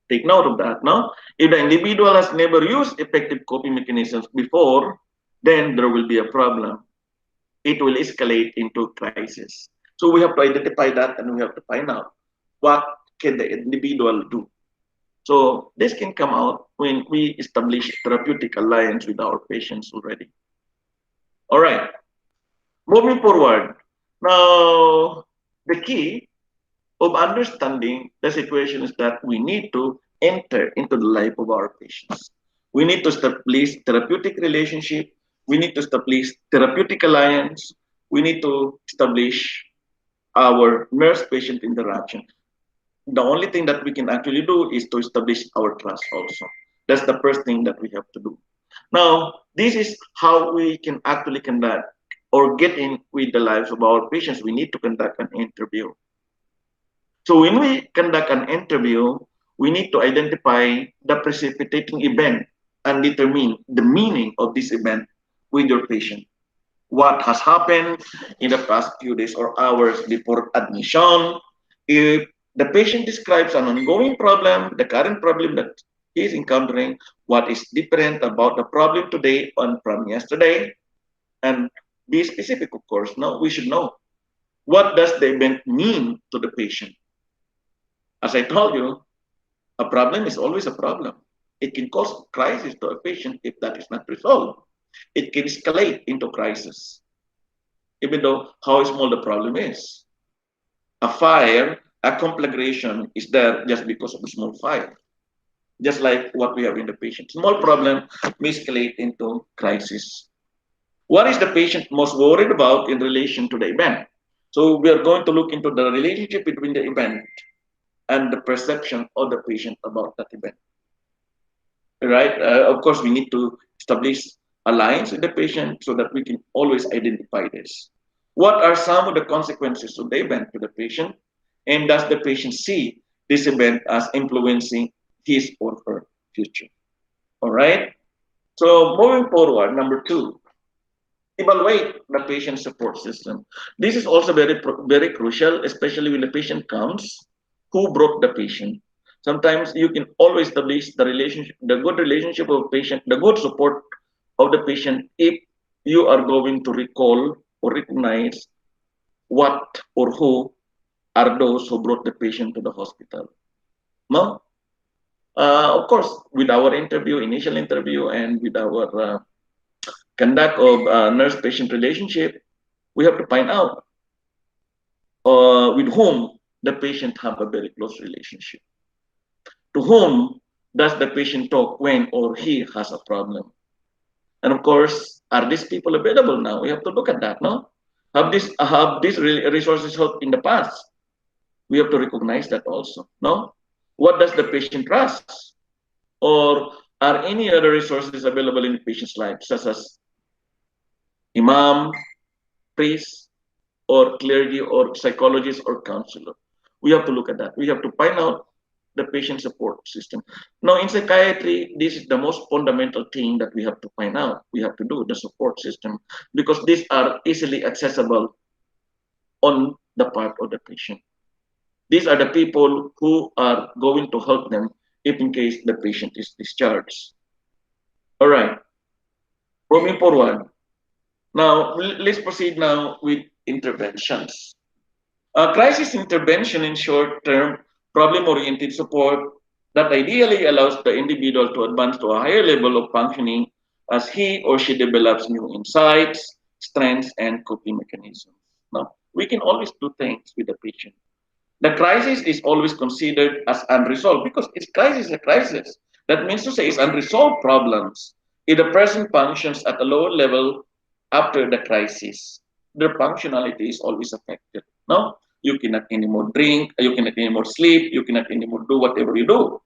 Take note of that, no? If the individual has never used effective coping mechanisms before, then there will be a problem. It will escalate into crisis. So we have to identify that and we have to find out what can the individual do. So this can come out when we establish therapeutic alliance with our patients already. All right, moving forward. Now, the key of understanding the situation is that we need to enter into the life of our patients. We need to establish therapeutic relationship. We need to establish therapeutic alliance. We need to establish our nurse-patient interaction. The only thing that we can actually do is to establish our trust also. That's the first thing that we have to do. Now, this is how we can actually conduct or get in with the lives of our patients. We need to conduct an interview. So when we conduct an interview, we need to identify the precipitating event and determine the meaning of this event with your patient. What has happened in the past few days or hours before admission? If the patient describes an ongoing problem, the current problem that he is encountering, what is different about the problem today and from yesterday, and be specific, of course. No, we should know what does the event mean to the patient. As I told you, a problem is always a problem. It can cause crisis to a patient if that is not resolved. It can escalate into crisis, even though how small the problem is. A fire, a conflagration is there just because of a small fire, just like what we have in the patient. Small problem may escalate into crisis. What is the patient most worried about in relation to the event? So we are going to look into the relationship between the event and the perception of the patient about that event. Right? Of course, we need to establish alliance with the patient so that we can always identify this. What are some of the consequences of the event to the patient? And does the patient see this event as influencing his or her future? All right. So moving forward, number two, evaluate the patient support system. This is also very crucial, especially when the patient comes. Who brought the patient? Sometimes you can always establish the relationship, the good relationship of patient, the good support of the patient if you are going to recall or recognize what or who are those who brought the patient to the hospital. No? Of course, with our interview, initial interview, and with our conduct of nurse-patient relationship, we have to find out with whom the patient have a very close relationship. To whom does the patient talk when or he has a problem? And of course, are these people available now? We have to look at that, no? Have these resources helped in the past? We have to recognize that also, no? What does the patient trust? Or are any other resources available in the patient's life, such as imam, priest, or clergy or psychologist or counselor. We have to look at that. We have to find out the patient support system. Now, in psychiatry, this is the most fundamental thing that we have to find out. We have to do the support system because these are easily accessible on the part of the patient. These are the people who are going to help them if in case the patient is discharged. All right, moving forward. Now, let's proceed now with interventions. Crisis intervention in short-term problem-oriented support that ideally allows the individual to advance to a higher level of functioning as he or she develops new insights, strengths, and coping mechanisms. Now, we can always do things with the patient. The crisis is always considered as unresolved because it's crisis is a crisis. That means to say it's unresolved problems. If the person functions at a lower level after the crisis, their functionality is always affected. No, you cannot anymore drink, you cannot anymore sleep, you cannot anymore do whatever you do,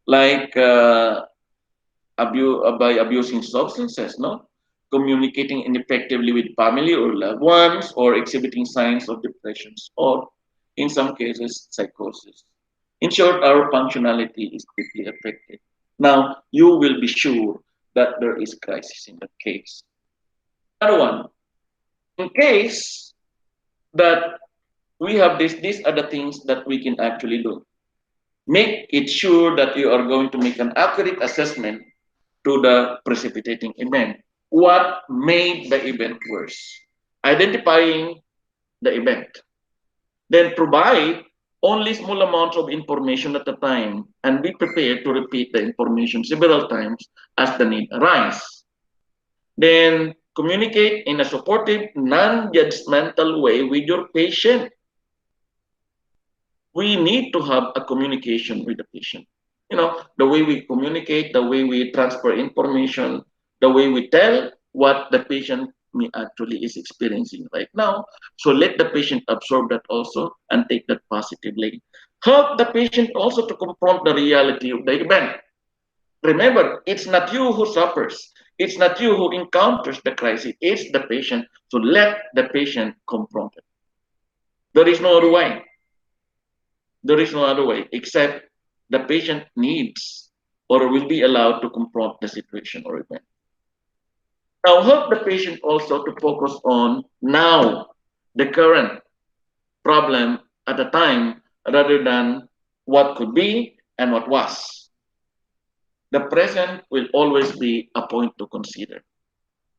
like by abusing substances, no, communicating ineffectively with family or loved ones, or exhibiting signs of depressions, or in some cases, psychosis. In short, our functionality is deeply affected. Now, you will be sure that there is crisis in that case. Another one, in case that we have this, these are the things that we can actually do. Make it sure that you are going to make an accurate assessment to the precipitating event. What made the event worse? Identifying the event. Then provide only small amounts of information at a time and be prepared to repeat the information several times as the need arises. Then communicate in a supportive, non-judgmental way with your patient. We need to have a communication with the patient. You know, the way we communicate, the way we transfer information, the way we tell what the patient may actually is experiencing right now. So let the patient absorb that also and take that positively. Help the patient also to confront the reality of the event. Remember, it's not you who suffers. It's not you who encounters the crisis. It's the patient. So let the patient confront it. There is no other way. There is no other way except the patient needs or will be allowed to confront the situation or event. Now, help the patient also to focus on now, the current problem at the time, rather than what could be and what was. The present will always be a point to consider.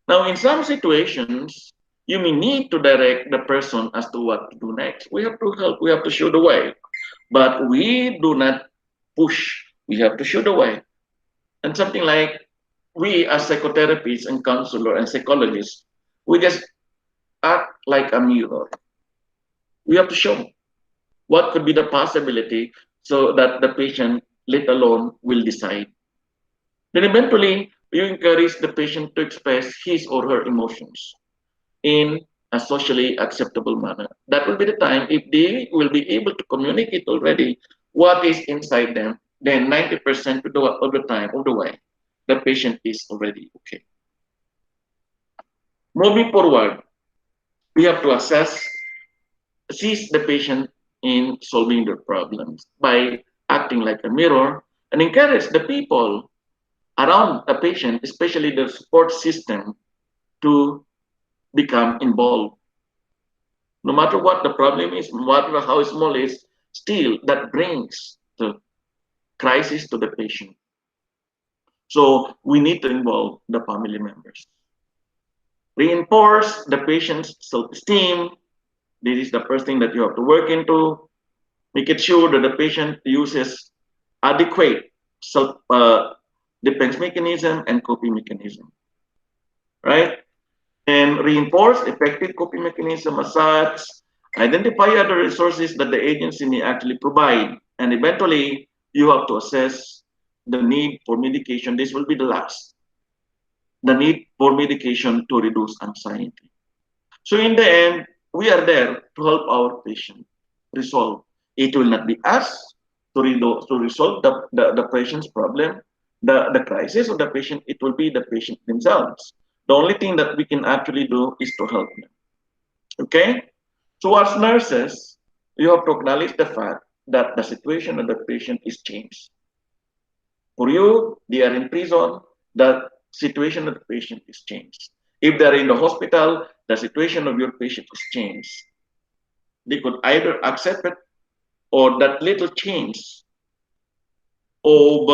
Now, in some situations, you may need to direct the person as to what to do next. We have to help, we have to show the way, but we do not push. We have to show the way. And something like we as psychotherapists and counselor and psychologists, we just act like a mirror. We have to show what could be the possibility so that the patient, let alone, will decide. Then eventually, you encourage the patient to express his or her emotions in a socially acceptable manner. That will be the time if they will be able to communicate already what is inside them, then 90% of the time, of the way, the patient is already okay. Moving forward, we have to assist the patient in solving their problems by acting like a mirror and encourage the people around the patient, especially the support system, to become involved. No matter what the problem is, no matter how small it is, still that brings the crisis to the patient. So we need to involve the family members. Reinforce the patient's self-esteem. This is the first thing that you have to work into. Make it sure that the patient uses adequate self-defense mechanism and coping mechanism, right? And reinforce effective coping mechanism as such, identify other resources that the agency may actually provide, and eventually you have to assess the need for medication. This will be the last, the need for medication to reduce anxiety. So in the end, we are there to help our patient resolve. It will not be us to resolve the patient's problem, the crisis of the patient. It will be the patient themselves. The only thing that we can actually do is to help them. Okay? So as nurses, you have to acknowledge the fact that the situation of the patient is changed. For you, they are in prison, the situation of the patient is changed. If they're in the hospital, the situation of your patient is changed. They could either accept it or that little change of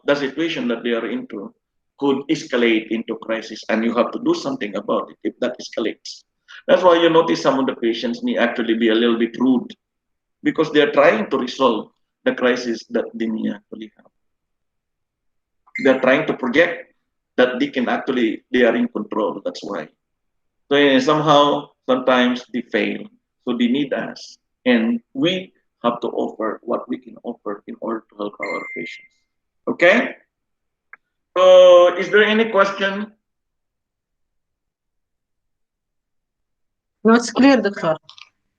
the situation that they are into could escalate into crisis, and you have to do something about it if that escalates. That's why you notice some of the patients may actually be a little bit rude because they are trying to resolve the crisis that they may actually have. They're trying to project that they are in control. That's why. So somehow, sometimes they fail. So they need us. And we have to offer what we can offer in order to help our patients. Okay? So is there any question? No, it's clear, Doctor.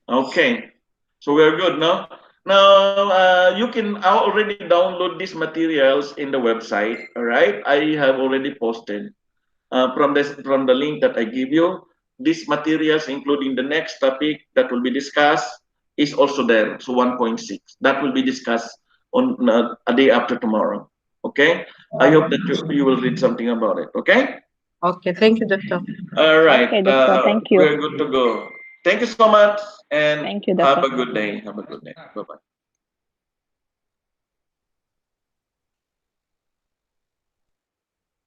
Okay. So we're good now. Now, you can already download these materials in the website. All right. I have already posted from the link that I give you. These materials, including the next topic that will be discussed, is also there. So 1.6 that will be discussed on a day after tomorrow. Okay. I hope that you will read something about it. Okay. Okay, thank you, Doctor. All right. Okay, doctor. Thank you. We're good to go. Thank you so much, and Thank you, have doctor. a good day. Have a good day. Bye bye.